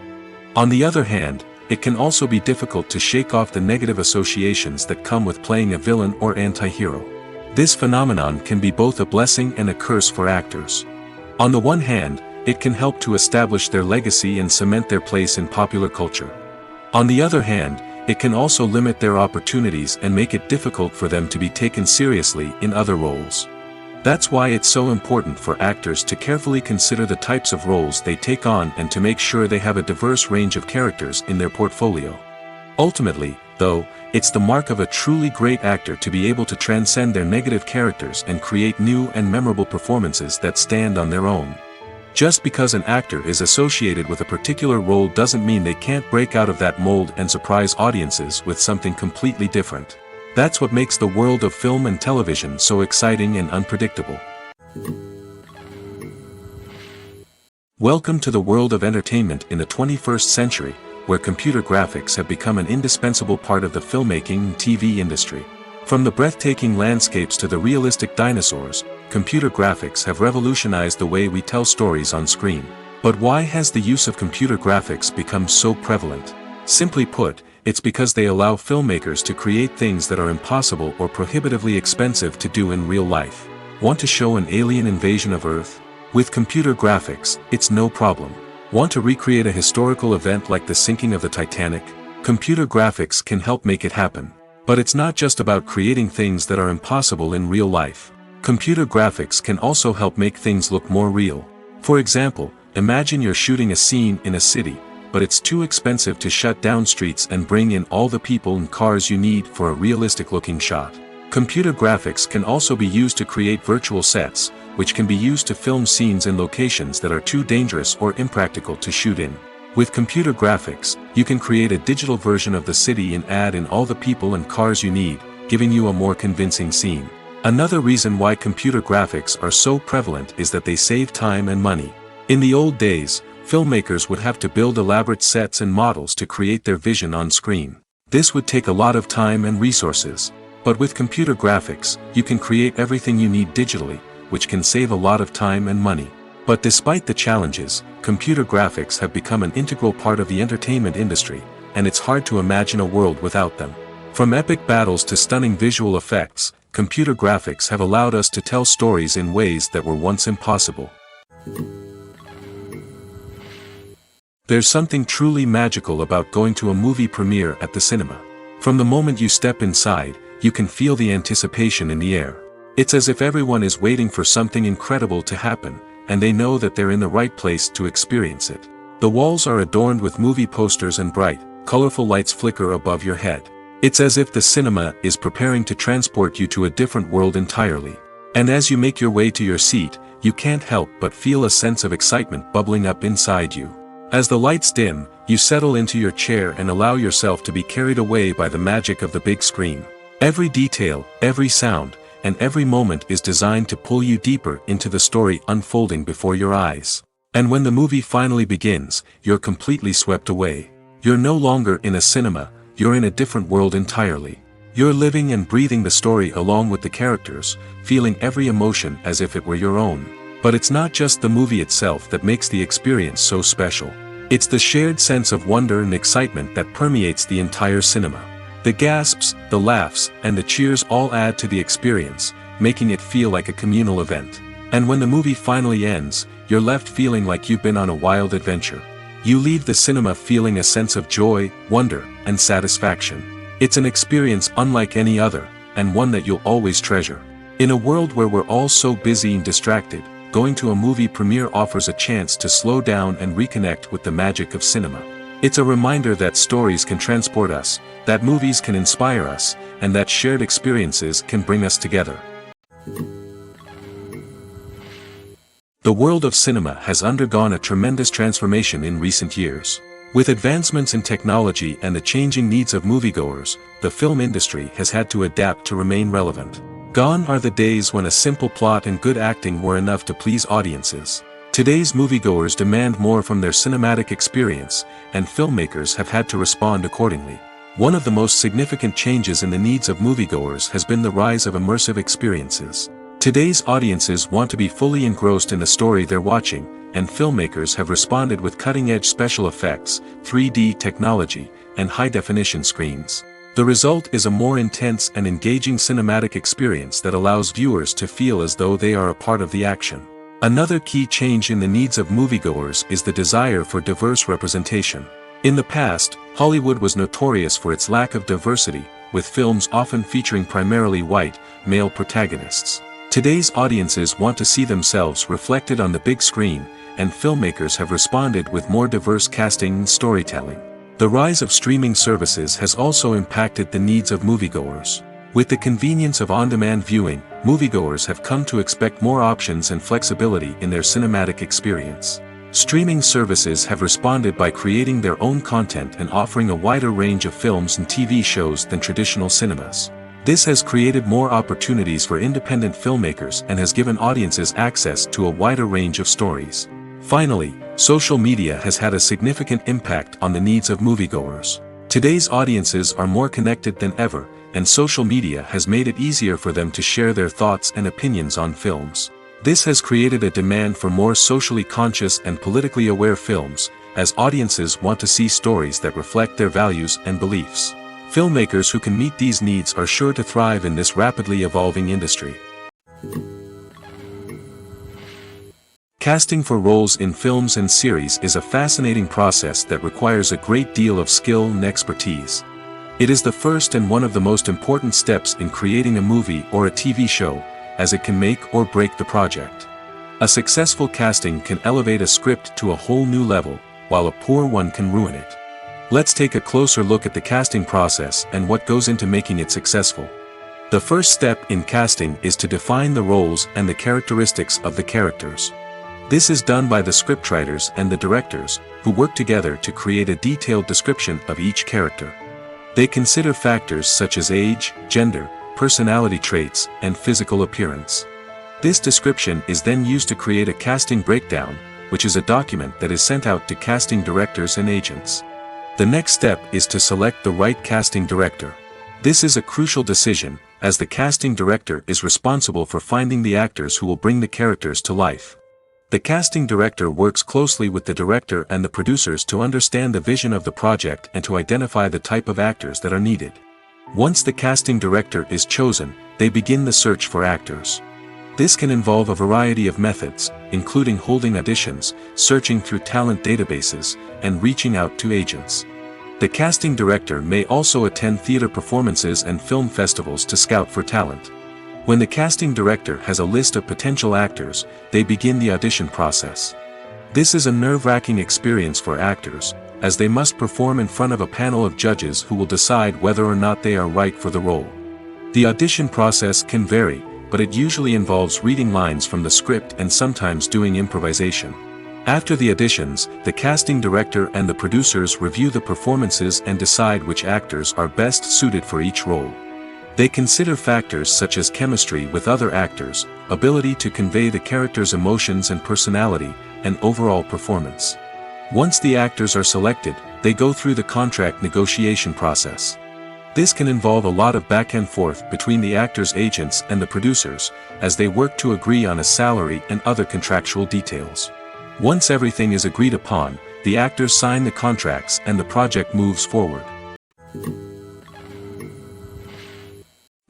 On the other hand, it can also be difficult to shake off the negative associations that come with playing a villain or anti-hero. This phenomenon can be both a blessing and a curse for actors. On the one hand, it can help to establish their legacy and cement their place in popular culture. On the other hand, it can also limit their opportunities and make it difficult for them to be taken seriously in other roles. That's why it's so important for actors to carefully consider the types of roles they take on and to make sure they have a diverse range of characters in their portfolio. Ultimately, though, it's the mark of a truly great actor to be able to transcend their negative characters and create new and memorable performances that stand on their own. Just because an actor is associated with a particular role doesn't mean they can't break out of that mold and surprise audiences with something completely different. That's what makes the world of film and television so exciting and unpredictable. Welcome to the world of entertainment in the 21st century, where computer graphics have become an indispensable part of the filmmaking and TV industry. From the breathtaking landscapes to the realistic dinosaurs, computer graphics have revolutionized the way we tell stories on screen. But why has the use of computer graphics become so prevalent? Simply put, it's because they allow filmmakers to create things that are impossible or prohibitively expensive to do in real life. Want to show an alien invasion of Earth? With computer graphics, it's no problem. Want to recreate a historical event like the sinking of the Titanic? Computer graphics can help make it happen. But it's not just about creating things that are impossible in real life. Computer graphics can also help make things look more real. For example, imagine you're shooting a scene in a city, but it's too expensive to shut down streets and bring in all the people and cars you need for a realistic-looking shot. Computer graphics can also be used to create virtual sets, which can be used to film scenes in locations that are too dangerous or impractical to shoot in. With computer graphics, you can create a digital version of the city and add in all the people and cars you need, giving you a more convincing scene. Another reason why computer graphics are so prevalent is that they save time and money. In the old days, filmmakers would have to build elaborate sets and models to create their vision on screen. This would take a lot of time and resources. But with computer graphics, you can create everything you need digitally, which can save a lot of time and money. But despite the challenges, computer graphics have become an integral part of the entertainment industry, and it's hard to imagine a world without them. From epic battles to stunning visual effects, computer graphics have allowed us to tell stories in ways that were once impossible. There's something truly magical about going to a movie premiere at the cinema. From the moment you step inside, you can feel the anticipation in the air. It's as if everyone is waiting for something incredible to happen, and they know that they're in the right place to experience it. The walls are adorned with movie posters and bright, colorful lights flicker above your head. It's as if the cinema is preparing to transport you to a different world entirely. And as you make your way to your seat, you can't help but feel a sense of excitement bubbling up inside you. As the lights dim, you settle into your chair and allow yourself to be carried away by the magic of the big screen. Every detail, every sound, and every moment is designed to pull you deeper into the story unfolding before your eyes. And when the movie finally begins, you're completely swept away. You're no longer in a cinema, you're in a different world entirely. You're living and breathing the story along with the characters, feeling every emotion as if it were your own. But it's not just the movie itself that makes the experience so special. It's the shared sense of wonder and excitement that permeates the entire cinema. The gasps, the laughs, and the cheers all add to the experience, making it feel like a communal event. And when the movie finally ends, you're left feeling like you've been on a wild adventure. You leave the cinema feeling a sense of joy, wonder, and satisfaction. It's an experience unlike any other, and one that you'll always treasure. In a world where we're all so busy and distracted, going to a movie premiere offers a chance to slow down and reconnect with the magic of cinema. It's a reminder that stories can transport us, that movies can inspire us, and that shared experiences can bring us together. The world of cinema has undergone a tremendous transformation in recent years. With advancements in technology and the changing needs of moviegoers, the film industry has had to adapt to remain relevant. Gone are the days when a simple plot and good acting were enough to please audiences. Today's moviegoers demand more from their cinematic experience, and filmmakers have had to respond accordingly. One of the most significant changes in the needs of moviegoers has been the rise of immersive experiences. Today's audiences want to be fully engrossed in the story they're watching, and filmmakers have responded with cutting-edge special effects, 3D technology, and high-definition screens. The result is a more intense and engaging cinematic experience that allows viewers to feel as though they are a part of the action. Another key change in the needs of moviegoers is the desire for diverse representation. In the past, Hollywood was notorious for its lack of diversity, with films often featuring primarily white, male protagonists. Today's audiences want to see themselves reflected on the big screen, and filmmakers have responded with more diverse casting and storytelling. The rise of streaming services has also impacted the needs of moviegoers. With the convenience of on-demand viewing, moviegoers have come to expect more options and flexibility in their cinematic experience. Streaming services have responded by creating their own content and offering a wider range of films and TV shows than traditional cinemas. This has created more opportunities for independent filmmakers and has given audiences access to a wider range of stories. Finally, social media has had a significant impact on the needs of moviegoers. Today's audiences are more connected than ever, and social media has made it easier for them to share their thoughts and opinions on films. This has created a demand for more socially conscious and politically aware films, as audiences want to see stories that reflect their values and beliefs. Filmmakers who can meet these needs are sure to thrive in this rapidly evolving industry. Casting for roles in films and series is a fascinating process that requires a great deal of skill and expertise. It is the first and one of the most important steps in creating a movie or a TV show, as it can make or break the project. A successful casting can elevate a script to a whole new level, while a poor one can ruin it. Let's take a closer look at the casting process and what goes into making it successful. The first step in casting is to define the roles and the characteristics of the characters. This is done by the scriptwriters and the directors, who work together to create a detailed description of each character. They consider factors such as age, gender, personality traits, and physical appearance. This description is then used to create a casting breakdown, which is a document that is sent out to casting directors and agents. The next step is to select the right casting director. This is a crucial decision, as the casting director is responsible for finding the actors who will bring the characters to life. The casting director works closely with the director and the producers to understand the vision of the project and to identify the type of actors that are needed. Once the casting director is chosen, they begin the search for actors. This can involve a variety of methods, including holding auditions, searching through talent databases, and reaching out to agents. The casting director may also attend theater performances and film festivals to scout for talent. When the casting director has a list of potential actors, they begin the audition process. This is a nerve-wracking experience for actors, as they must perform in front of a panel of judges who will decide whether or not they are right for the role. The audition process can vary, but it usually involves reading lines from the script and sometimes doing improvisation. After the auditions, the casting director and the producers review the performances and decide which actors are best suited for each role. They consider factors such as chemistry with other actors, ability to convey the character's emotions and personality, and overall performance. Once the actors are selected, they go through the contract negotiation process. This can involve a lot of back and forth between the actors' agents and the producers, as they work to agree on a salary and other contractual details. Once everything is agreed upon, the actors sign the contracts and the project moves forward.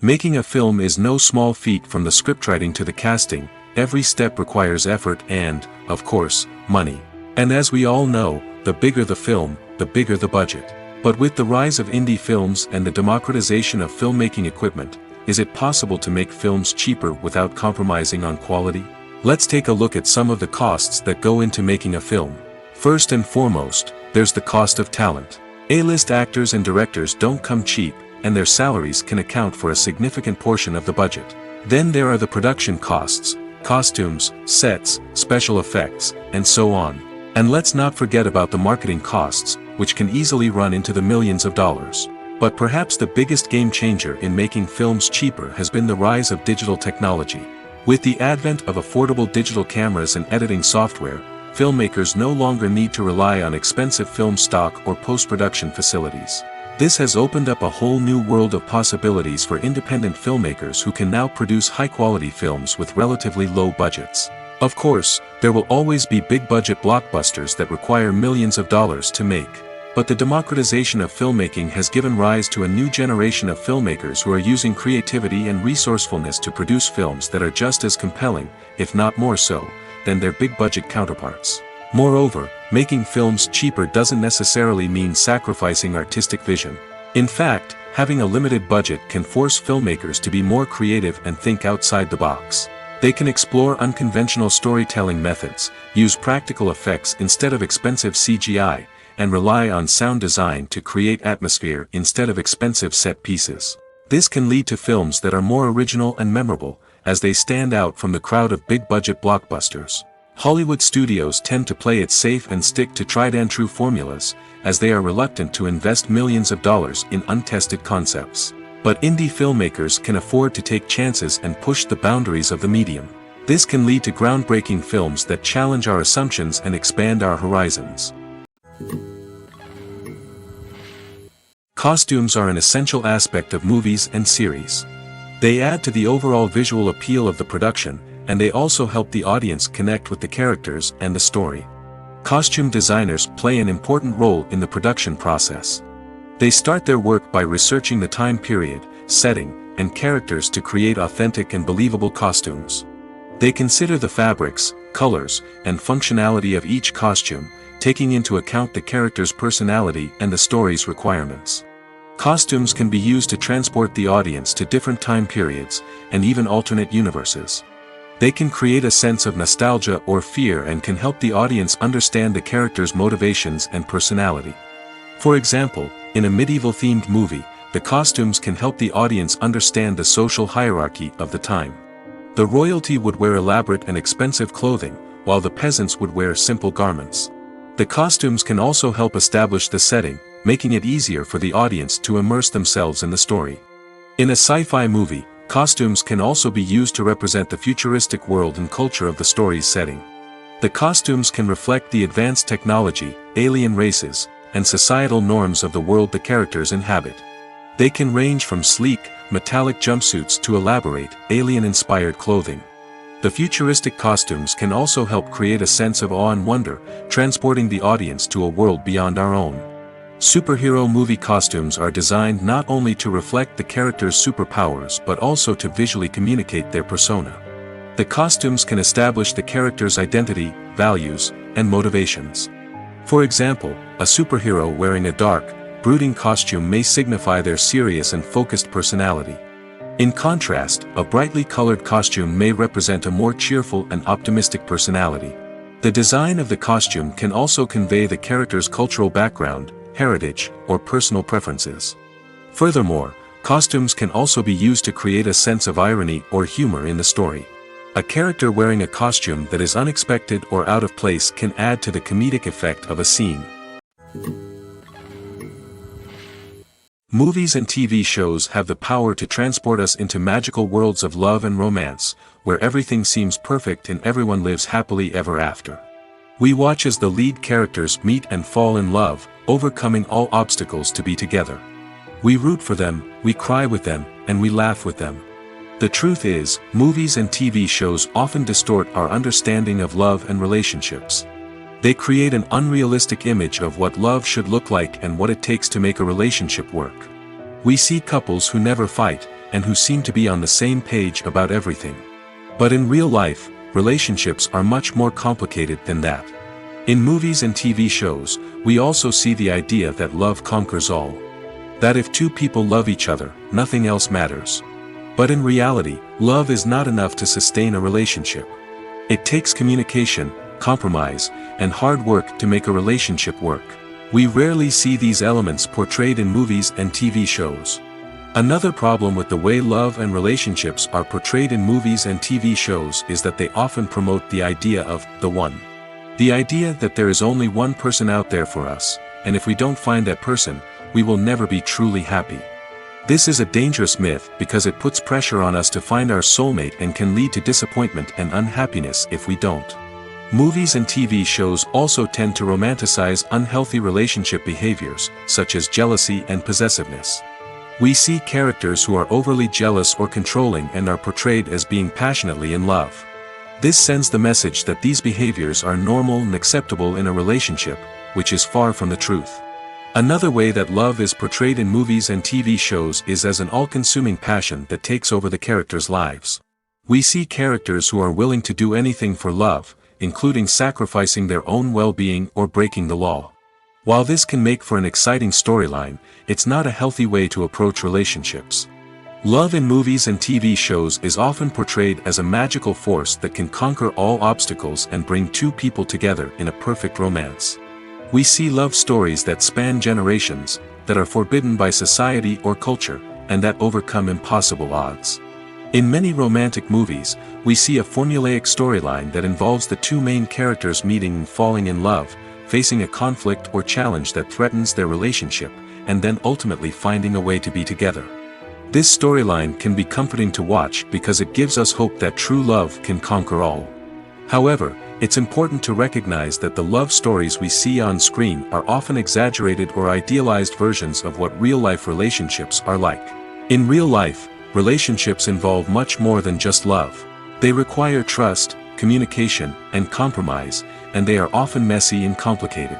Making a film is no small feat. From the scriptwriting to the casting, every step requires effort and, of course, money. And as we all know, the bigger the film, the bigger the budget. But with the rise of indie films and the democratization of filmmaking equipment, is it possible to make films cheaper without compromising on quality? Let's take a look at some of the costs that go into making a film. First and foremost, there's the cost of talent. A-list actors and directors don't come cheap, and their salaries can account for a significant portion of the budget. Then there are the production costs, costumes, sets, special effects, and so on. And let's not forget about the marketing costs, which can easily run into the millions of dollars. But perhaps the biggest game changer in making films cheaper has been the rise of digital technology. With the advent of affordable digital cameras and editing software, filmmakers no longer need to rely on expensive film stock or post-production facilities. This has opened up a whole new world of possibilities for independent filmmakers who can now produce high-quality films with relatively low budgets. Of course, there will always be big-budget blockbusters that require millions of dollars to make. But the democratization of filmmaking has given rise to a new generation of filmmakers who are using creativity and resourcefulness to produce films that are just as compelling, if not more so, than their big-budget counterparts. Moreover, making films cheaper doesn't necessarily mean sacrificing artistic vision. In fact, having a limited budget can force filmmakers to be more creative and think outside the box. They can explore unconventional storytelling methods, use practical effects instead of expensive CGI, and rely on sound design to create atmosphere instead of expensive set pieces. This can lead to films that are more original and memorable, as they stand out from the crowd of big-budget blockbusters. Hollywood studios tend to play it safe and stick to tried-and-true formulas, as they are reluctant to invest millions of dollars in untested concepts. But indie filmmakers can afford to take chances and push the boundaries of the medium. This can lead to groundbreaking films that challenge our assumptions and expand our horizons. Costumes are an essential aspect of movies and series. They add to the overall visual appeal of the production, and they also help the audience connect with the characters and the story. Costume designers play an important role in the production process. They start their work by researching the time period, setting, and characters to create authentic and believable costumes. They consider the fabrics, colors, and functionality of each costume, taking into account the character's personality and the story's requirements. Costumes can be used to transport the audience to different time periods, and even alternate universes. They can create a sense of nostalgia or fear and can help the audience understand the character's motivations and personality. For example, in a medieval-themed movie, the costumes can help the audience understand the social hierarchy of the time. The royalty would wear elaborate and expensive clothing, while the peasants would wear simple garments. The costumes can also help establish the setting, making it easier for the audience to immerse themselves in the story. In a sci-fi movie, costumes can also be used to represent the futuristic world and culture of the story's setting. The costumes can reflect the advanced technology, alien races, and societal norms of the world the characters inhabit. They can range from sleek, metallic jumpsuits to elaborate, alien-inspired clothing. The futuristic costumes can also help create a sense of awe and wonder, transporting the audience to a world beyond our own. Superhero movie costumes are designed not only to reflect the character's superpowers but also to visually communicate their persona. The costumes can establish the character's identity, values, and motivations. For example, a superhero wearing a dark, brooding costume may signify their serious and focused personality. In contrast, a brightly colored costume may represent a more cheerful and optimistic personality. The design of the costume can also convey the character's cultural background, heritage, or personal preferences. Furthermore, costumes can also be used to create a sense of irony or humor in the story. A character wearing a costume that is unexpected or out of place can add to the comedic effect of a scene. Movies and TV shows have the power to transport us into magical worlds of love and romance, where everything seems perfect and everyone lives happily ever after. We watch as the lead characters meet and fall in love, overcoming all obstacles to be together. We root for them, we cry with them, and we laugh with them. The truth is, movies and TV shows often distort our understanding of love and relationships. They create an unrealistic image of what love should look like and what it takes to make a relationship work. We see couples who never fight, and who seem to be on the same page about everything. But in real life, relationships are much more complicated than that. In movies and TV shows, we also see the idea that love conquers all. That if two people love each other, nothing else matters. But in reality, love is not enough to sustain a relationship. It takes communication, compromise, and hard work to make a relationship work. We rarely see these elements portrayed in movies and TV shows. Another problem with the way love and relationships are portrayed in movies and TV shows is that they often promote the idea of the one. The idea that there is only one person out there for us, and if we don't find that person, we will never be truly happy. This is a dangerous myth because it puts pressure on us to find our soulmate and can lead to disappointment and unhappiness if we don't. Movies and TV shows also tend to romanticize unhealthy relationship behaviors, such as jealousy and possessiveness. We see characters who are overly jealous or controlling and are portrayed as being passionately in love. This sends the message that these behaviors are normal and acceptable in a relationship, which is far from the truth. Another way that love is portrayed in movies and TV shows is as an all-consuming passion that takes over the characters' lives. We see characters who are willing to do anything for love, including sacrificing their own well-being or breaking the law. While this can make for an exciting storyline, it's not a healthy way to approach relationships. Love in movies and TV shows is often portrayed as a magical force that can conquer all obstacles and bring two people together in a perfect romance. We see love stories that span generations, that are forbidden by society or culture, and that overcome impossible odds. In many romantic movies, we see a formulaic storyline that involves the two main characters meeting and falling in love, facing a conflict or challenge that threatens their relationship, and then ultimately finding a way to be together. This storyline can be comforting to watch because it gives us hope that true love can conquer all. However, it's important to recognize that the love stories we see on screen are often exaggerated or idealized versions of what real-life relationships are like. In real life, relationships involve much more than just love. They require trust, communication, and compromise, and they are often messy and complicated.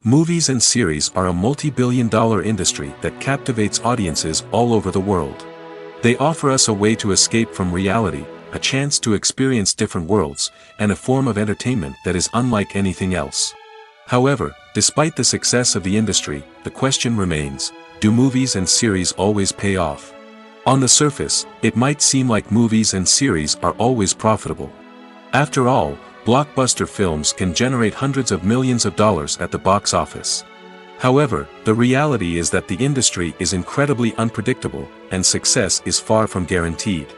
Movies and series are a multi-billion-dollar industry that captivates audiences all over the world. They offer us a way to escape from reality, a chance to experience different worlds, and a form of entertainment that is unlike anything else. However, despite the success of the industry, the question remains, do movies and series always pay off? On the surface, it might seem like movies and series are always profitable. After all, blockbuster films can generate hundreds of millions of dollars at the box office. However, the reality is that the industry is incredibly unpredictable, and success is far from guaranteed.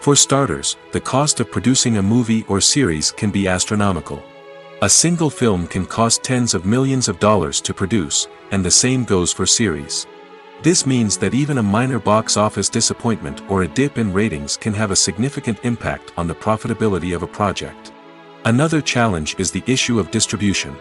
For starters, the cost of producing a movie or series can be astronomical. A single film can cost tens of millions of dollars to produce, and the same goes for series. This means that even a minor box office disappointment or a dip in ratings can have a significant impact on the profitability of a project. Another challenge is the issue of distribution.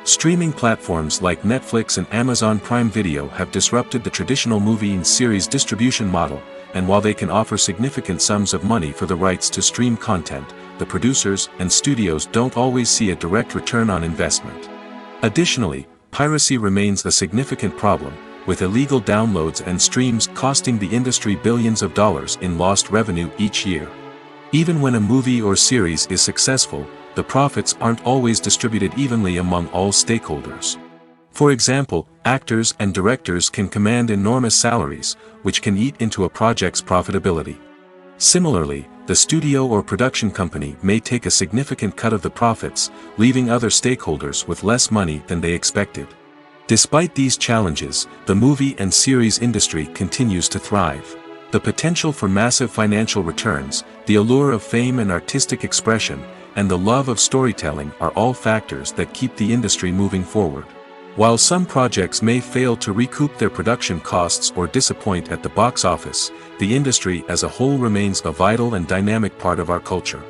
Streaming platforms like Netflix and Amazon Prime Video have disrupted the traditional movie and series distribution model, and while they can offer significant sums of money for the rights to stream content, the producers and studios don't always see a direct return on investment. Additionally, piracy remains a significant problem, with illegal downloads and streams costing the industry billions of dollars in lost revenue each year. Even when a movie or series is successful, the profits aren't always distributed evenly among all stakeholders. For example, actors and directors can command enormous salaries, which can eat into a project's profitability. Similarly, the studio or production company may take a significant cut of the profits, leaving other stakeholders with less money than they expected. Despite these challenges, the movie and series industry continues to thrive. The potential for massive financial returns, the allure of fame and artistic expression, and the love of storytelling are all factors that keep the industry moving forward. While some projects may fail to recoup their production costs or disappoint at the box office, the industry as a whole remains a vital and dynamic part of our culture.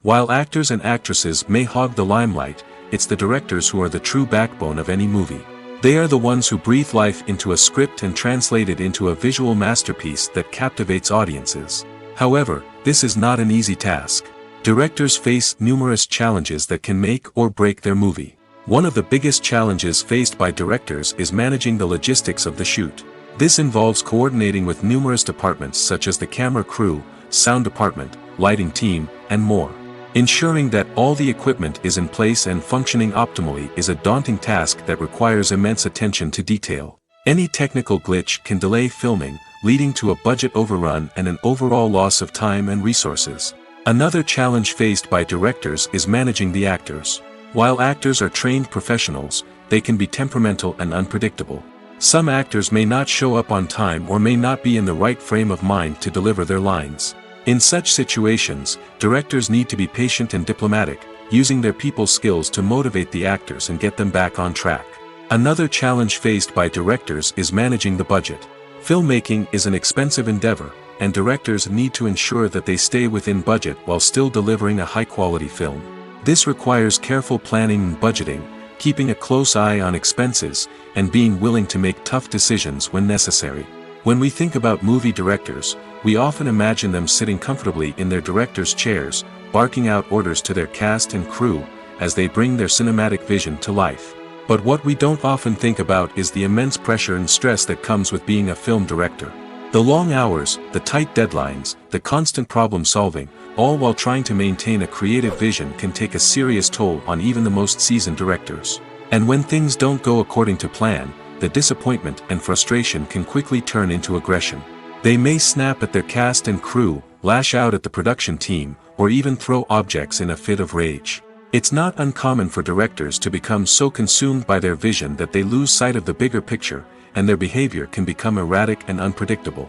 While actors and actresses may hog the limelight, it's the directors who are the true backbone of any movie. They are the ones who breathe life into a script and translate it into a visual masterpiece that captivates audiences. However, this is not an easy task. Directors face numerous challenges that can make or break their movie. One of the biggest challenges faced by directors is managing the logistics of the shoot. This involves coordinating with numerous departments such as the camera crew, sound department, lighting team, and more. Ensuring that all the equipment is in place and functioning optimally is a daunting task that requires immense attention to detail. Any technical glitch can delay filming, leading to a budget overrun and an overall loss of time and resources. Another challenge faced by directors is managing the actors. While actors are trained professionals, they can be temperamental and unpredictable. Some actors may not show up on time or may not be in the right frame of mind to deliver their lines. In such situations, directors need to be patient and diplomatic, using their people skills to motivate the actors and get them back on track. Another challenge faced by directors is managing the budget. Filmmaking is an expensive endeavor, and directors need to ensure that they stay within budget while still delivering a high-quality film. This requires careful planning and budgeting, keeping a close eye on expenses, and being willing to make tough decisions when necessary. When we think about movie directors, we often imagine them sitting comfortably in their director's chairs, barking out orders to their cast and crew, as they bring their cinematic vision to life. But what we don't often think about is the immense pressure and stress that comes with being a film director. The long hours, the tight deadlines, the constant problem solving, all while trying to maintain a creative vision can take a serious toll on even the most seasoned directors. And when things don't go according to plan, the disappointment and frustration can quickly turn into aggression. They may snap at their cast and crew, lash out at the production team, or even throw objects in a fit of rage. It's not uncommon for directors to become so consumed by their vision that they lose sight of the bigger picture, and their behavior can become erratic and unpredictable.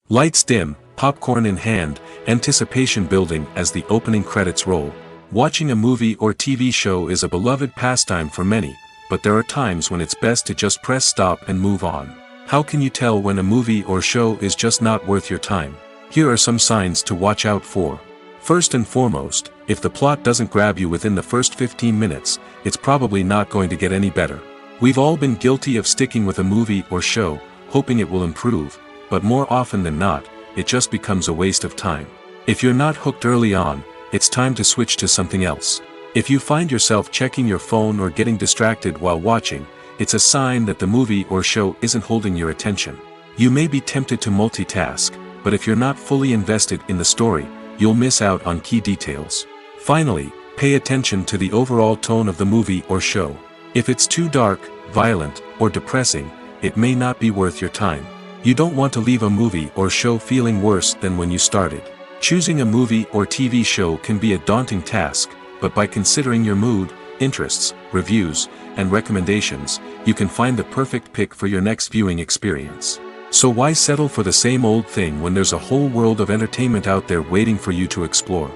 Lights dim, popcorn in hand, anticipation building as the opening credits roll. Watching a movie or TV show is a beloved pastime for many, but there are times when it's best to just press stop and move on. How can you tell when a movie or show is just not worth your time? Here are some signs to watch out for. First and foremost, if the plot doesn't grab you within the first 15 minutes, it's probably not going to get any better. We've all been guilty of sticking with a movie or show, hoping it will improve, but more often than not, it just becomes a waste of time. If you're not hooked early on, it's time to switch to something else. If you find yourself checking your phone or getting distracted while watching, it's a sign that the movie or show isn't holding your attention. You may be tempted to multitask, but if you're not fully invested in the story, you'll miss out on key details. Finally, pay attention to the overall tone of the movie or show. If it's too dark, violent, or depressing, it may not be worth your time. You don't want to leave a movie or show feeling worse than when you started. Choosing a movie or TV show can be a daunting task, but by considering your mood, interests, reviews, and recommendations, you can find the perfect pick for your next viewing experience. So why settle for the same old thing when there's a whole world of entertainment out there waiting for you to explore?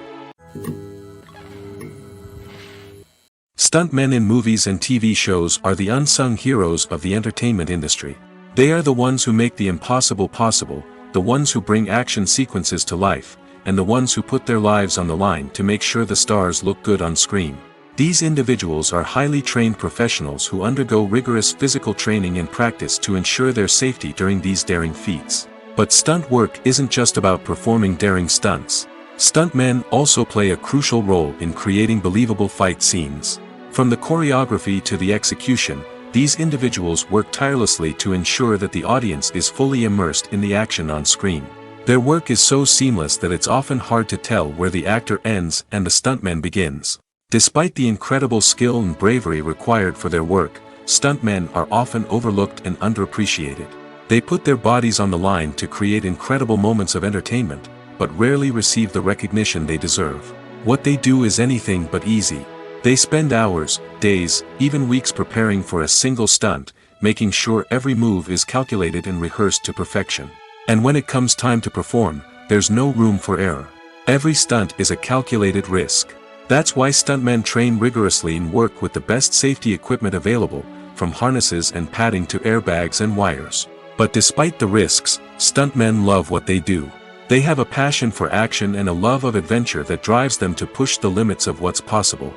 Stuntmen in movies and TV shows are the unsung heroes of the entertainment industry. They are the ones who make the impossible possible, the ones who bring action sequences to life, and the ones who put their lives on the line to make sure the stars look good on screen. These individuals are highly trained professionals who undergo rigorous physical training and practice to ensure their safety during these daring feats. But stunt work isn't just about performing daring stunts. Stuntmen also play a crucial role in creating believable fight scenes. From the choreography to the execution, these individuals work tirelessly to ensure that the audience is fully immersed in the action on screen. Their work is so seamless that it's often hard to tell where the actor ends and the stuntman begins. Despite the incredible skill and bravery required for their work, stuntmen are often overlooked and underappreciated. They put their bodies on the line to create incredible moments of entertainment, but rarely receive the recognition they deserve. What they do is anything but easy. They spend hours, days, even weeks preparing for a single stunt, making sure every move is calculated and rehearsed to perfection. And when it comes time to perform, there's no room for error. Every stunt is a calculated risk. That's why stuntmen train rigorously and work with the best safety equipment available, from harnesses and padding to airbags and wires. But despite the risks, stuntmen love what they do. They have a passion for action and a love of adventure that drives them to push the limits of what's possible.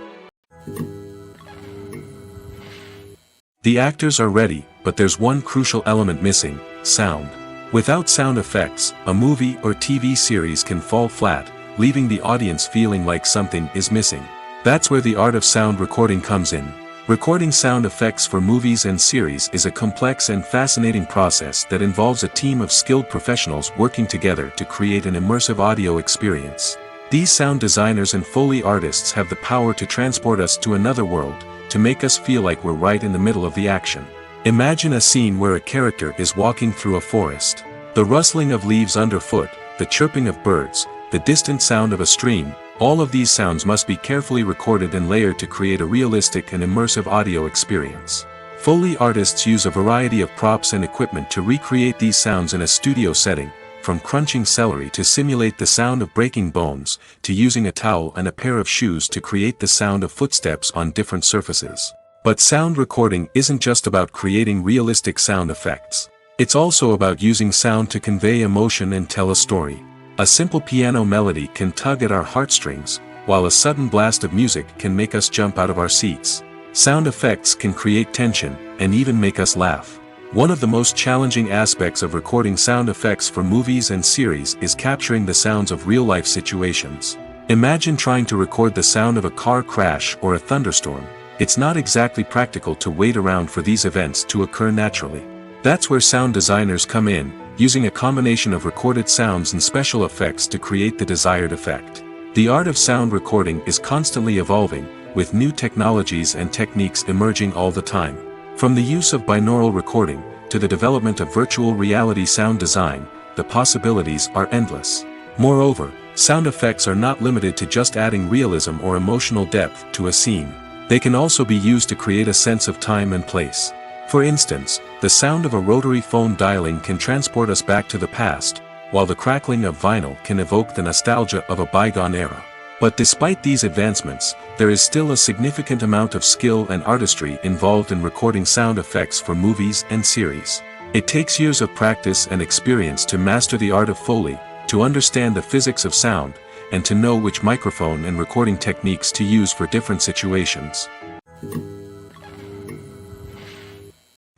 The actors are ready, but there's one crucial element missing: sound. Without sound effects, a movie or TV series can fall flat, leaving the audience feeling like something is missing. That's where the art of sound recording comes in. Recording sound effects for movies and series is a complex and fascinating process that involves a team of skilled professionals working together to create an immersive audio experience. These sound designers and Foley artists have the power to transport us to another world, to make us feel like we're right in the middle of the action. Imagine a scene where a character is walking through a forest. The rustling of leaves underfoot, the chirping of birds, the distant sound of a stream, all of these sounds must be carefully recorded and layered to create a realistic and immersive audio experience. Foley artists use a variety of props and equipment to recreate these sounds in a studio setting, from crunching celery to simulate the sound of breaking bones, to using a towel and a pair of shoes to create the sound of footsteps on different surfaces. But sound recording isn't just about creating realistic sound effects. It's also about using sound to convey emotion and tell a story. A simple piano melody can tug at our heartstrings, while a sudden blast of music can make us jump out of our seats. Sound effects can create tension, and even make us laugh. One of the most challenging aspects of recording sound effects for movies and series is capturing the sounds of real-life situations. Imagine trying to record the sound of a car crash or a thunderstorm. It's not exactly practical to wait around for these events to occur naturally. That's where sound designers come in, using a combination of recorded sounds and special effects to create the desired effect. The art of sound recording is constantly evolving, with new technologies and techniques emerging all the time. From the use of binaural recording, to the development of virtual reality sound design, the possibilities are endless. Moreover, sound effects are not limited to just adding realism or emotional depth to a scene. They can also be used to create a sense of time and place. For instance, the sound of a rotary phone dialing can transport us back to the past, while the crackling of vinyl can evoke the nostalgia of a bygone era. But despite these advancements, there is still a significant amount of skill and artistry involved in recording sound effects for movies and series. It takes years of practice and experience to master the art of Foley, to understand the physics of sound, and to know which microphone and recording techniques to use for different situations.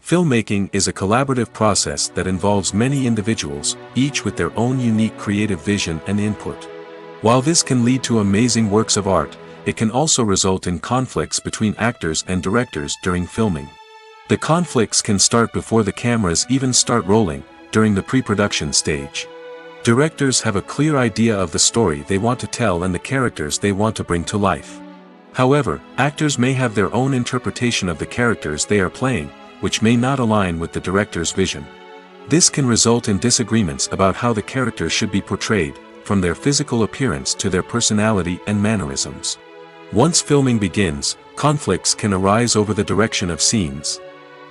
Filmmaking is a collaborative process that involves many individuals, each with their own unique creative vision and input. While this can lead to amazing works of art, it can also result in conflicts between actors and directors during filming. The conflicts can start before the cameras even start rolling, during the pre-production stage. Directors have a clear idea of the story they want to tell and the characters they want to bring to life. However, actors may have their own interpretation of the characters they are playing, which may not align with the director's vision. This can result in disagreements about how the characters should be portrayed, from their physical appearance to their personality and mannerisms. Once filming begins, conflicts can arise over the direction of scenes.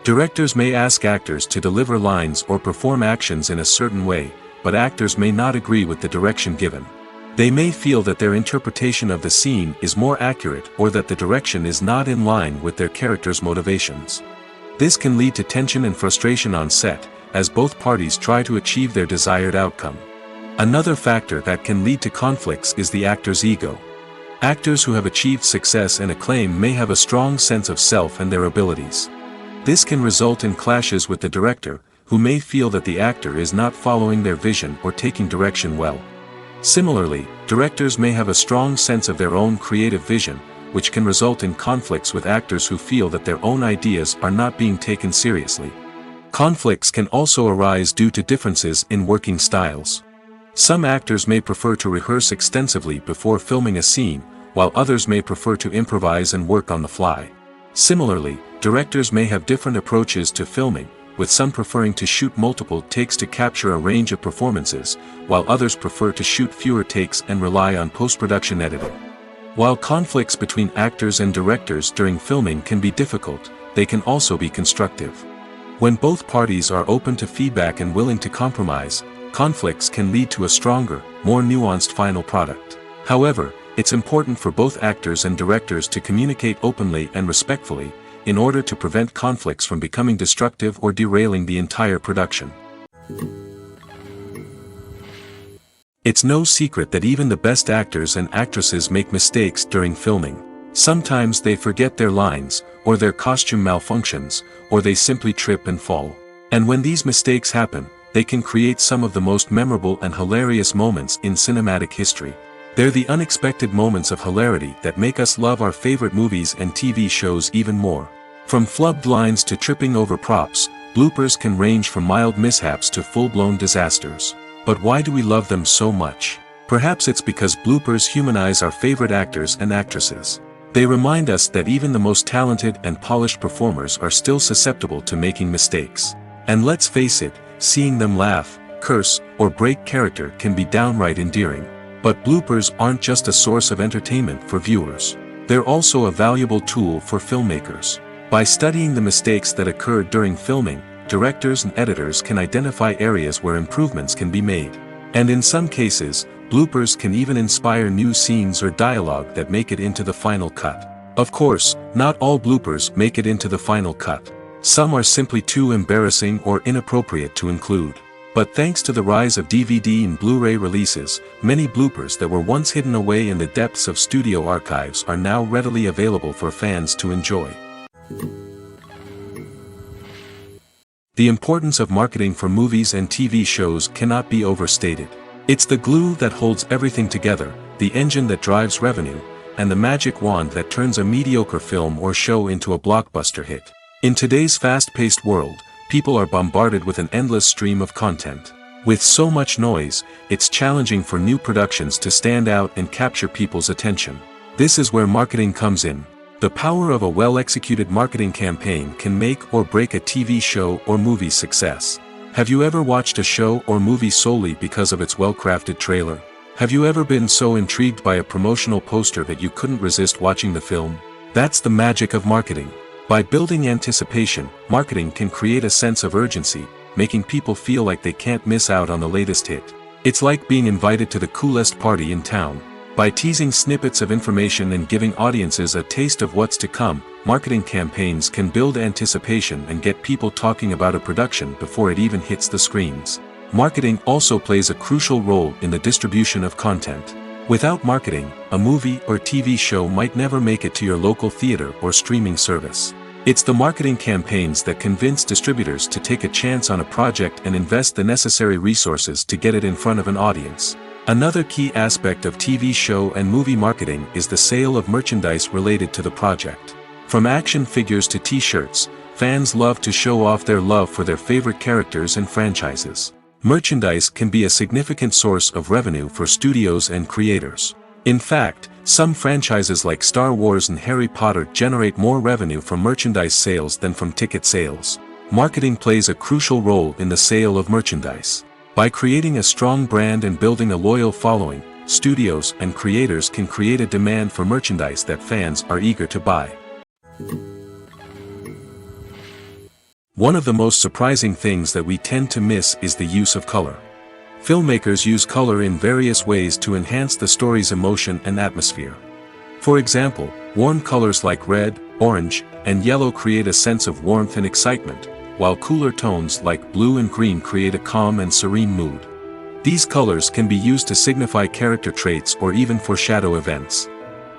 Directors may ask actors to deliver lines or perform actions in a certain way, but actors may not agree with the direction given. They may feel that their interpretation of the scene is more accurate or that the direction is not in line with their character's motivations. This can lead to tension and frustration on set, as both parties try to achieve their desired outcome. Another factor that can lead to conflicts is the actor's ego. Actors who have achieved success and acclaim may have a strong sense of self and their abilities. This can result in clashes with the director, who may feel that the actor is not following their vision or taking direction well. Similarly, directors may have a strong sense of their own creative vision, which can result in conflicts with actors who feel that their own ideas are not being taken seriously. Conflicts can also arise due to differences in working styles. Some actors may prefer to rehearse extensively before filming a scene, while others may prefer to improvise and work on the fly. Similarly, directors may have different approaches to filming, with some preferring to shoot multiple takes to capture a range of performances, while others prefer to shoot fewer takes and rely on post-production editing. While conflicts between actors and directors during filming can be difficult, they can also be constructive. When both parties are open to feedback and willing to compromise, conflicts can lead to a stronger, more nuanced final product. However, it's important for both actors and directors to communicate openly and respectfully, in order to prevent conflicts from becoming destructive or derailing the entire production. It's no secret that even the best actors and actresses make mistakes during filming. Sometimes they forget their lines, or their costume malfunctions, or they simply trip and fall. And when these mistakes happen, they can create some of the most memorable and hilarious moments in cinematic history. They're the unexpected moments of hilarity that make us love our favorite movies and TV shows even more. From flubbed lines to tripping over props, bloopers can range from mild mishaps to full-blown disasters. But why do we love them so much? Perhaps it's because bloopers humanize our favorite actors and actresses. They remind us that even the most talented and polished performers are still susceptible to making mistakes. And let's face it, seeing them laugh, curse, or break character can be downright endearing. But bloopers aren't just a source of entertainment for viewers. They're also a valuable tool for filmmakers. By studying the mistakes that occurred during filming, directors and editors can identify areas where improvements can be made. And in some cases, bloopers can even inspire new scenes or dialogue that make it into the final cut. Of course, not all bloopers make it into the final cut. Some are simply too embarrassing or inappropriate to include. But thanks to the rise of DVD and Blu-ray releases, many bloopers that were once hidden away in the depths of studio archives are now readily available for fans to enjoy. The importance of marketing for movies and TV shows cannot be overstated. It's the glue that holds everything together, the engine that drives revenue, and the magic wand that turns a mediocre film or show into a blockbuster hit. In today's fast-paced world, people are bombarded with an endless stream of content. With so much noise, it's challenging for new productions to stand out and capture people's attention. This is where marketing comes in. The power of a well-executed marketing campaign can make or break a TV show or movie's success. Have you ever watched a show or movie solely because of its well-crafted trailer? Have you ever been so intrigued by a promotional poster that you couldn't resist watching the film? That's the magic of marketing. By building anticipation, marketing can create a sense of urgency, making people feel like they can't miss out on the latest hit. It's like being invited to the coolest party in town. By teasing snippets of information and giving audiences a taste of what's to come, marketing campaigns can build anticipation and get people talking about a production before it even hits the screens. Marketing also plays a crucial role in the distribution of content. Without marketing, a movie or TV show might never make it to your local theater or streaming service. It's the marketing campaigns that convince distributors to take a chance on a project and invest the necessary resources to get it in front of an audience. Another key aspect of TV show and movie marketing is the sale of merchandise related to the project. From action figures to t-shirts, fans love to show off their love for their favorite characters and franchises. Merchandise can be a significant source of revenue for studios and creators. In fact, some franchises like Star Wars and Harry Potter generate more revenue from merchandise sales than from ticket sales. Marketing plays a crucial role in the sale of merchandise. By creating a strong brand and building a loyal following, studios and creators can create a demand for merchandise that fans are eager to buy. One of the most surprising things that we tend to miss is the use of color. Filmmakers use color in various ways to enhance the story's emotion and atmosphere. For example, warm colors like red, orange, and yellow create a sense of warmth and excitement, while cooler tones like blue and green create a calm and serene mood. These colors can be used to signify character traits or even foreshadow events.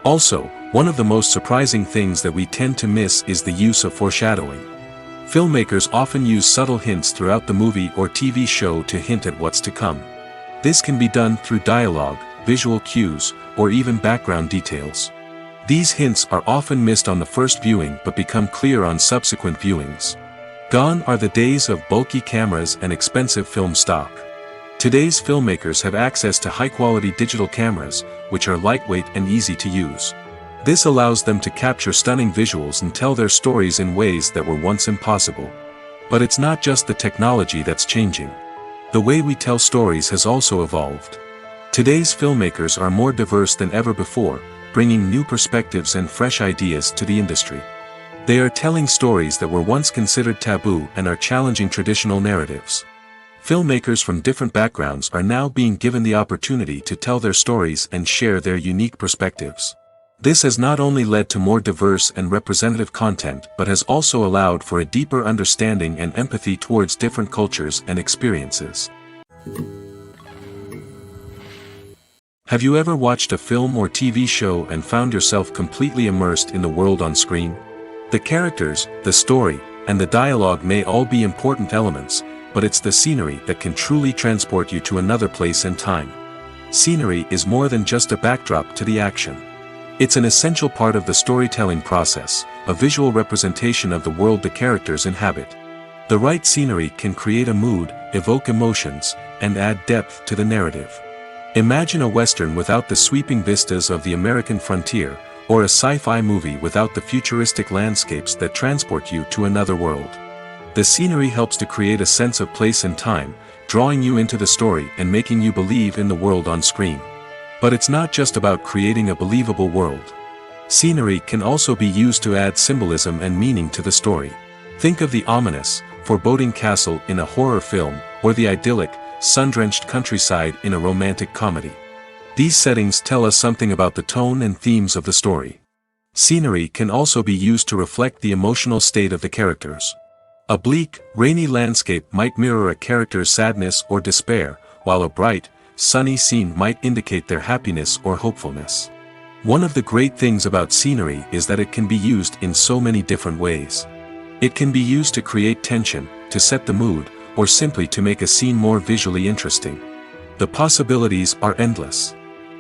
Also, one of the most surprising things that we tend to miss is the use of foreshadowing. Filmmakers often use subtle hints throughout the movie or TV show to hint at what's to come. This can be done through dialogue, visual cues, or even background details. These hints are often missed on the first viewing but become clear on subsequent viewings. Gone are the days of bulky cameras and expensive film stock. Today's filmmakers have access to high-quality digital cameras, which are lightweight and easy to use. This allows them to capture stunning visuals and tell their stories in ways that were once impossible. But it's not just the technology that's changing. The way we tell stories has also evolved. Today's filmmakers are more diverse than ever before, bringing new perspectives and fresh ideas to the industry. They are telling stories that were once considered taboo and are challenging traditional narratives. Filmmakers from different backgrounds are now being given the opportunity to tell their stories and share their unique perspectives. This has not only led to more diverse and representative content but has also allowed for a deeper understanding and empathy towards different cultures and experiences. Have you ever watched a film or TV show and found yourself completely immersed in the world on screen? The characters, the story, and the dialogue may all be important elements, but it's the scenery that can truly transport you to another place and time. Scenery is more than just a backdrop to the action. It's an essential part of the storytelling process, a visual representation of the world the characters inhabit. The right scenery can create a mood, evoke emotions, and add depth to the narrative. Imagine a Western without the sweeping vistas of the American frontier, or a sci-fi movie without the futuristic landscapes that transport you to another world. The scenery helps to create a sense of place and time, drawing you into the story and making you believe in the world on screen. But it's not just about creating a believable world. Scenery can also be used to add symbolism and meaning to the story. Think of the ominous, foreboding castle in a horror film, or the idyllic, sun-drenched countryside in a romantic comedy. These settings tell us something about the tone and themes of the story. Scenery can also be used to reflect the emotional state of the characters. A bleak, rainy landscape might mirror a character's sadness or despair, while a bright, sunny scene might indicate their happiness or hopefulness. One of the great things about scenery is that it can be used in so many different ways. It can be used to create tension, to set the mood, or simply to make a scene more visually interesting. The possibilities are endless.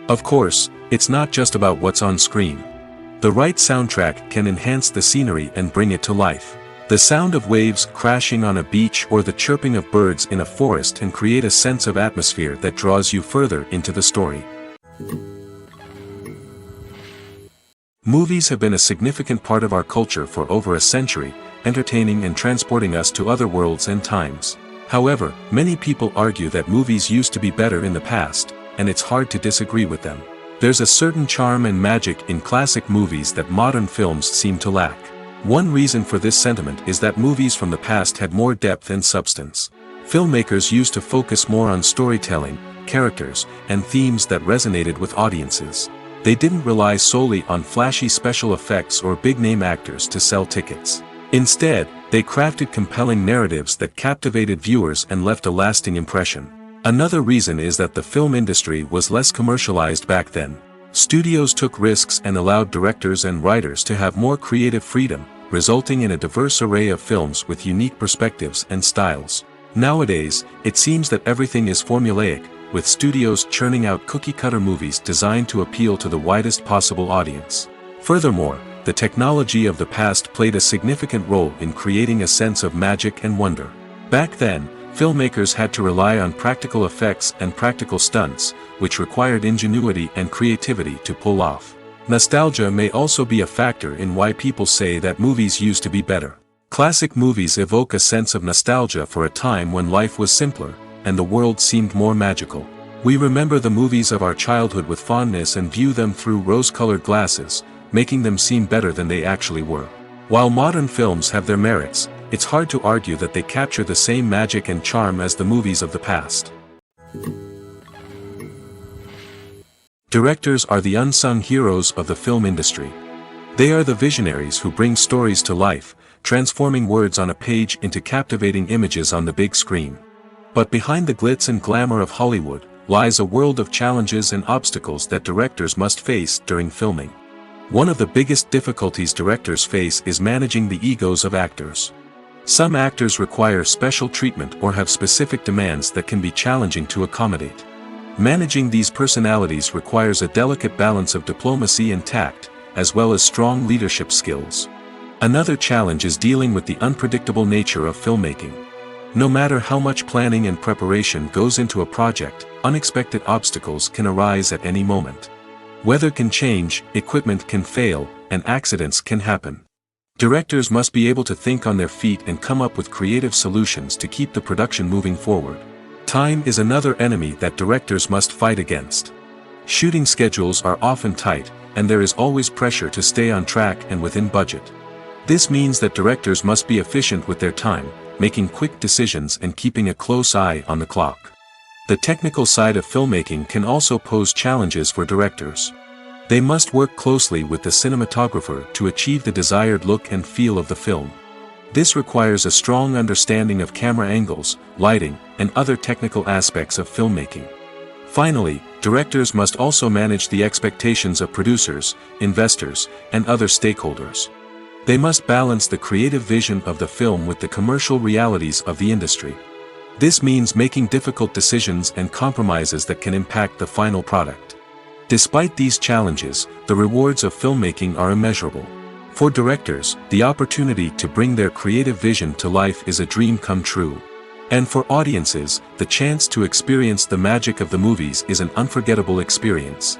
Of course, it's not just about what's on screen. The right soundtrack can enhance the scenery and bring it to life. The sound of waves crashing on a beach or the chirping of birds in a forest can create a sense of atmosphere that draws you further into the story. Movies have been a significant part of our culture for over a century, entertaining and transporting us to other worlds and times. However, many people argue that movies used to be better in the past, and it's hard to disagree with them. There's a certain charm and magic in classic movies that modern films seem to lack. One reason for this sentiment is that movies from the past had more depth and substance. Filmmakers used to focus more on storytelling, characters, and themes that resonated with audiences. They didn't rely solely on flashy special effects or big-name actors to sell tickets. Instead, they crafted compelling narratives that captivated viewers and left a lasting impression. Another reason is that the film industry was less commercialized back then. Studios took risks and allowed directors and writers to have more creative freedom, resulting in a diverse array of films with unique perspectives and styles. Nowadays, it seems that everything is formulaic, with studios churning out cookie-cutter movies designed to appeal to the widest possible audience. Furthermore, the technology of the past played a significant role in creating a sense of magic and wonder. Back then, filmmakers had to rely on practical effects and practical stunts, which required ingenuity and creativity to pull off. Nostalgia may also be a factor in why people say that movies used to be better. Classic movies evoke a sense of nostalgia for a time when life was simpler, and the world seemed more magical. We remember the movies of our childhood with fondness and view them through rose-colored glasses, making them seem better than they actually were. While modern films have their merits, it's hard to argue that they capture the same magic and charm as the movies of the past. Directors are the unsung heroes of the film industry. They are the visionaries who bring stories to life, transforming words on a page into captivating images on the big screen. But behind the glitz and glamour of Hollywood lies a world of challenges and obstacles that directors must face during filming. One of the biggest difficulties directors face is managing the egos of actors. Some actors require special treatment or have specific demands that can be challenging to accommodate. Managing these personalities requires a delicate balance of diplomacy and tact, as well as strong leadership skills. Another challenge is dealing with the unpredictable nature of filmmaking. No matter how much planning and preparation goes into a project, unexpected obstacles can arise at any moment. Weather can change, equipment can fail, and accidents can happen. Directors must be able to think on their feet and come up with creative solutions to keep the production moving forward. Time is another enemy that directors must fight against. Shooting schedules are often tight, and there is always pressure to stay on track and within budget. This means that directors must be efficient with their time, making quick decisions and keeping a close eye on the clock. The technical side of filmmaking can also pose challenges for directors. They must work closely with the cinematographer to achieve the desired look and feel of the film. This requires a strong understanding of camera angles, lighting, and other technical aspects of filmmaking. Finally, directors must also manage the expectations of producers, investors, and other stakeholders. They must balance the creative vision of the film with the commercial realities of the industry. This means making difficult decisions and compromises that can impact the final product. Despite these challenges, the rewards of filmmaking are immeasurable. For directors, the opportunity to bring their creative vision to life is a dream come true. And for audiences, the chance to experience the magic of the movies is an unforgettable experience.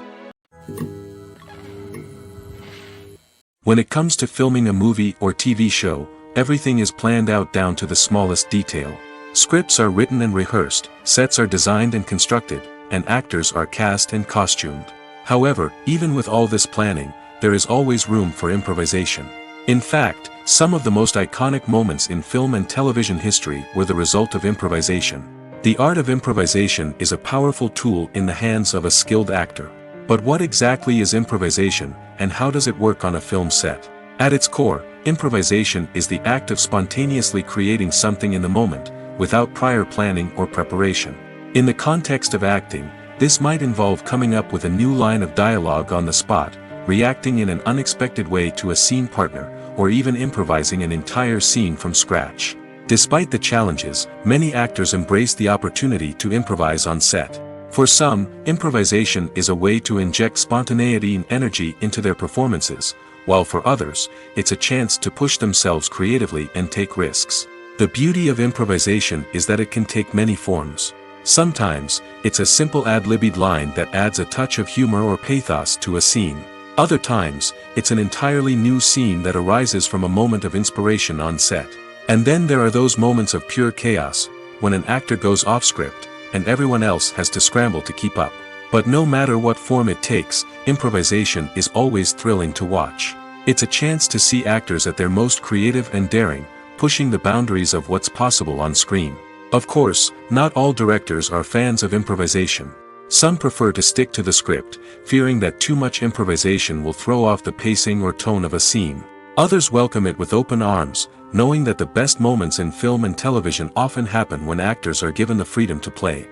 When it comes to filming a movie or TV show, everything is planned out down to the smallest detail. Scripts are written and rehearsed, sets are designed and constructed, and actors are cast and costumed. However, even with all this planning, there is always room for improvisation. In fact, some of the most iconic moments in film and television history were the result of improvisation. The art of improvisation is a powerful tool in the hands of a skilled actor. But what exactly is improvisation, and how does it work on a film set? At its core, improvisation is the act of spontaneously creating something in the moment, without prior planning or preparation. In the context of acting, this might involve coming up with a new line of dialogue on the spot, reacting in an unexpected way to a scene partner, or even improvising an entire scene from scratch. Despite the challenges, many actors embrace the opportunity to improvise on set. For some, improvisation is a way to inject spontaneity and energy into their performances, while for others, it's a chance to push themselves creatively and take risks. The beauty of improvisation is that it can take many forms. Sometimes, it's a simple ad-libbed line that adds a touch of humor or pathos to a scene. Other times, it's an entirely new scene that arises from a moment of inspiration on set. And then there are those moments of pure chaos, when an actor goes off script, and everyone else has to scramble to keep up. But no matter what form it takes, improvisation is always thrilling to watch. It's a chance to see actors at their most creative and daring, pushing the boundaries of what's possible on screen. Of course, not all directors are fans of improvisation. Some prefer to stick to the script, fearing that too much improvisation will throw off the pacing or tone of a scene. Others welcome it with open arms, knowing that the best moments in film and television often happen when actors are given the freedom to play.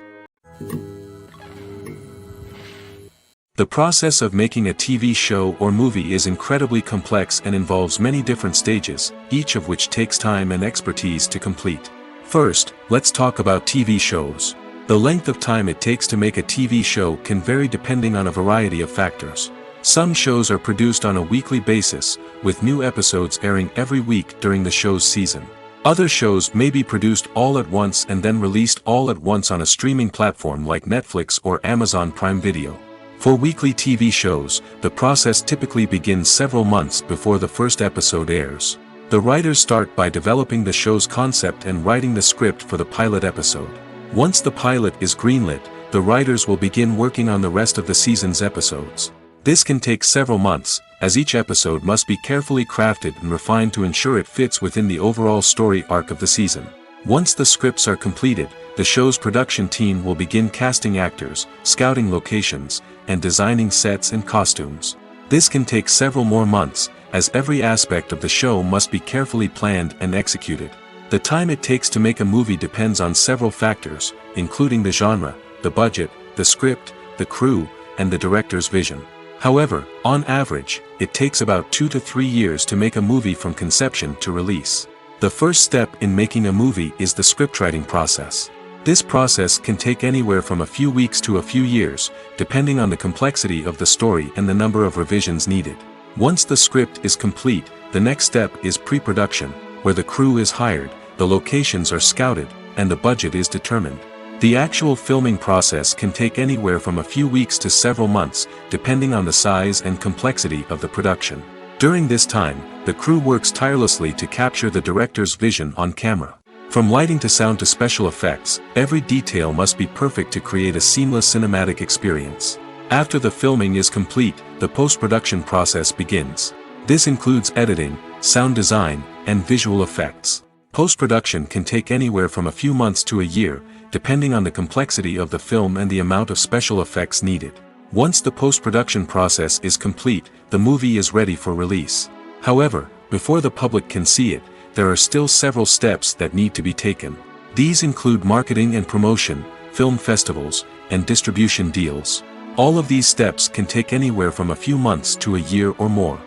The process of making a TV show or movie is incredibly complex and involves many different stages, each of which takes time and expertise to complete. First, let's talk about TV shows. The length of time it takes to make a TV show can vary depending on a variety of factors. Some shows are produced on a weekly basis, with new episodes airing every week during the show's season. Other shows may be produced all at once and then released all at once on a streaming platform like Netflix or Amazon Prime Video. For weekly TV shows, the process typically begins several months before the first episode airs. The writers start by developing the show's concept and writing the script for the pilot episode. Once the pilot is greenlit, the writers will begin working on the rest of the season's episodes. This can take several months, as each episode must be carefully crafted and refined to ensure it fits within the overall story arc of the season. Once the scripts are completed, the show's production team will begin casting actors, scouting locations, and designing sets and costumes. This can take several more months, as every aspect of the show must be carefully planned and executed. The time it takes to make a movie depends on several factors, including the genre, the budget, the script, the crew, and the director's vision. However, on average, it takes about 2 to 3 years to make a movie from conception to release. The first step in making a movie is the scriptwriting process. This process can take anywhere from a few weeks to a few years, depending on the complexity of the story and the number of revisions needed. Once the script is complete, the next step is pre-production, where the crew is hired, the locations are scouted, and the budget is determined. The actual filming process can take anywhere from a few weeks to several months, depending on the size and complexity of the production. During this time, the crew works tirelessly to capture the director's vision on camera. From lighting to sound to special effects, every detail must be perfect to create a seamless cinematic experience. After the filming is complete, the post-production process begins. This includes editing, sound design, and visual effects. Post-production can take anywhere from a few months to a year, depending on the complexity of the film and the amount of special effects needed. Once the post-production process is complete, the movie is ready for release. However, before the public can see it, there are still several steps that need to be taken. These include marketing and promotion, film festivals, and distribution deals. All of these steps can take anywhere from a few months to a year or more.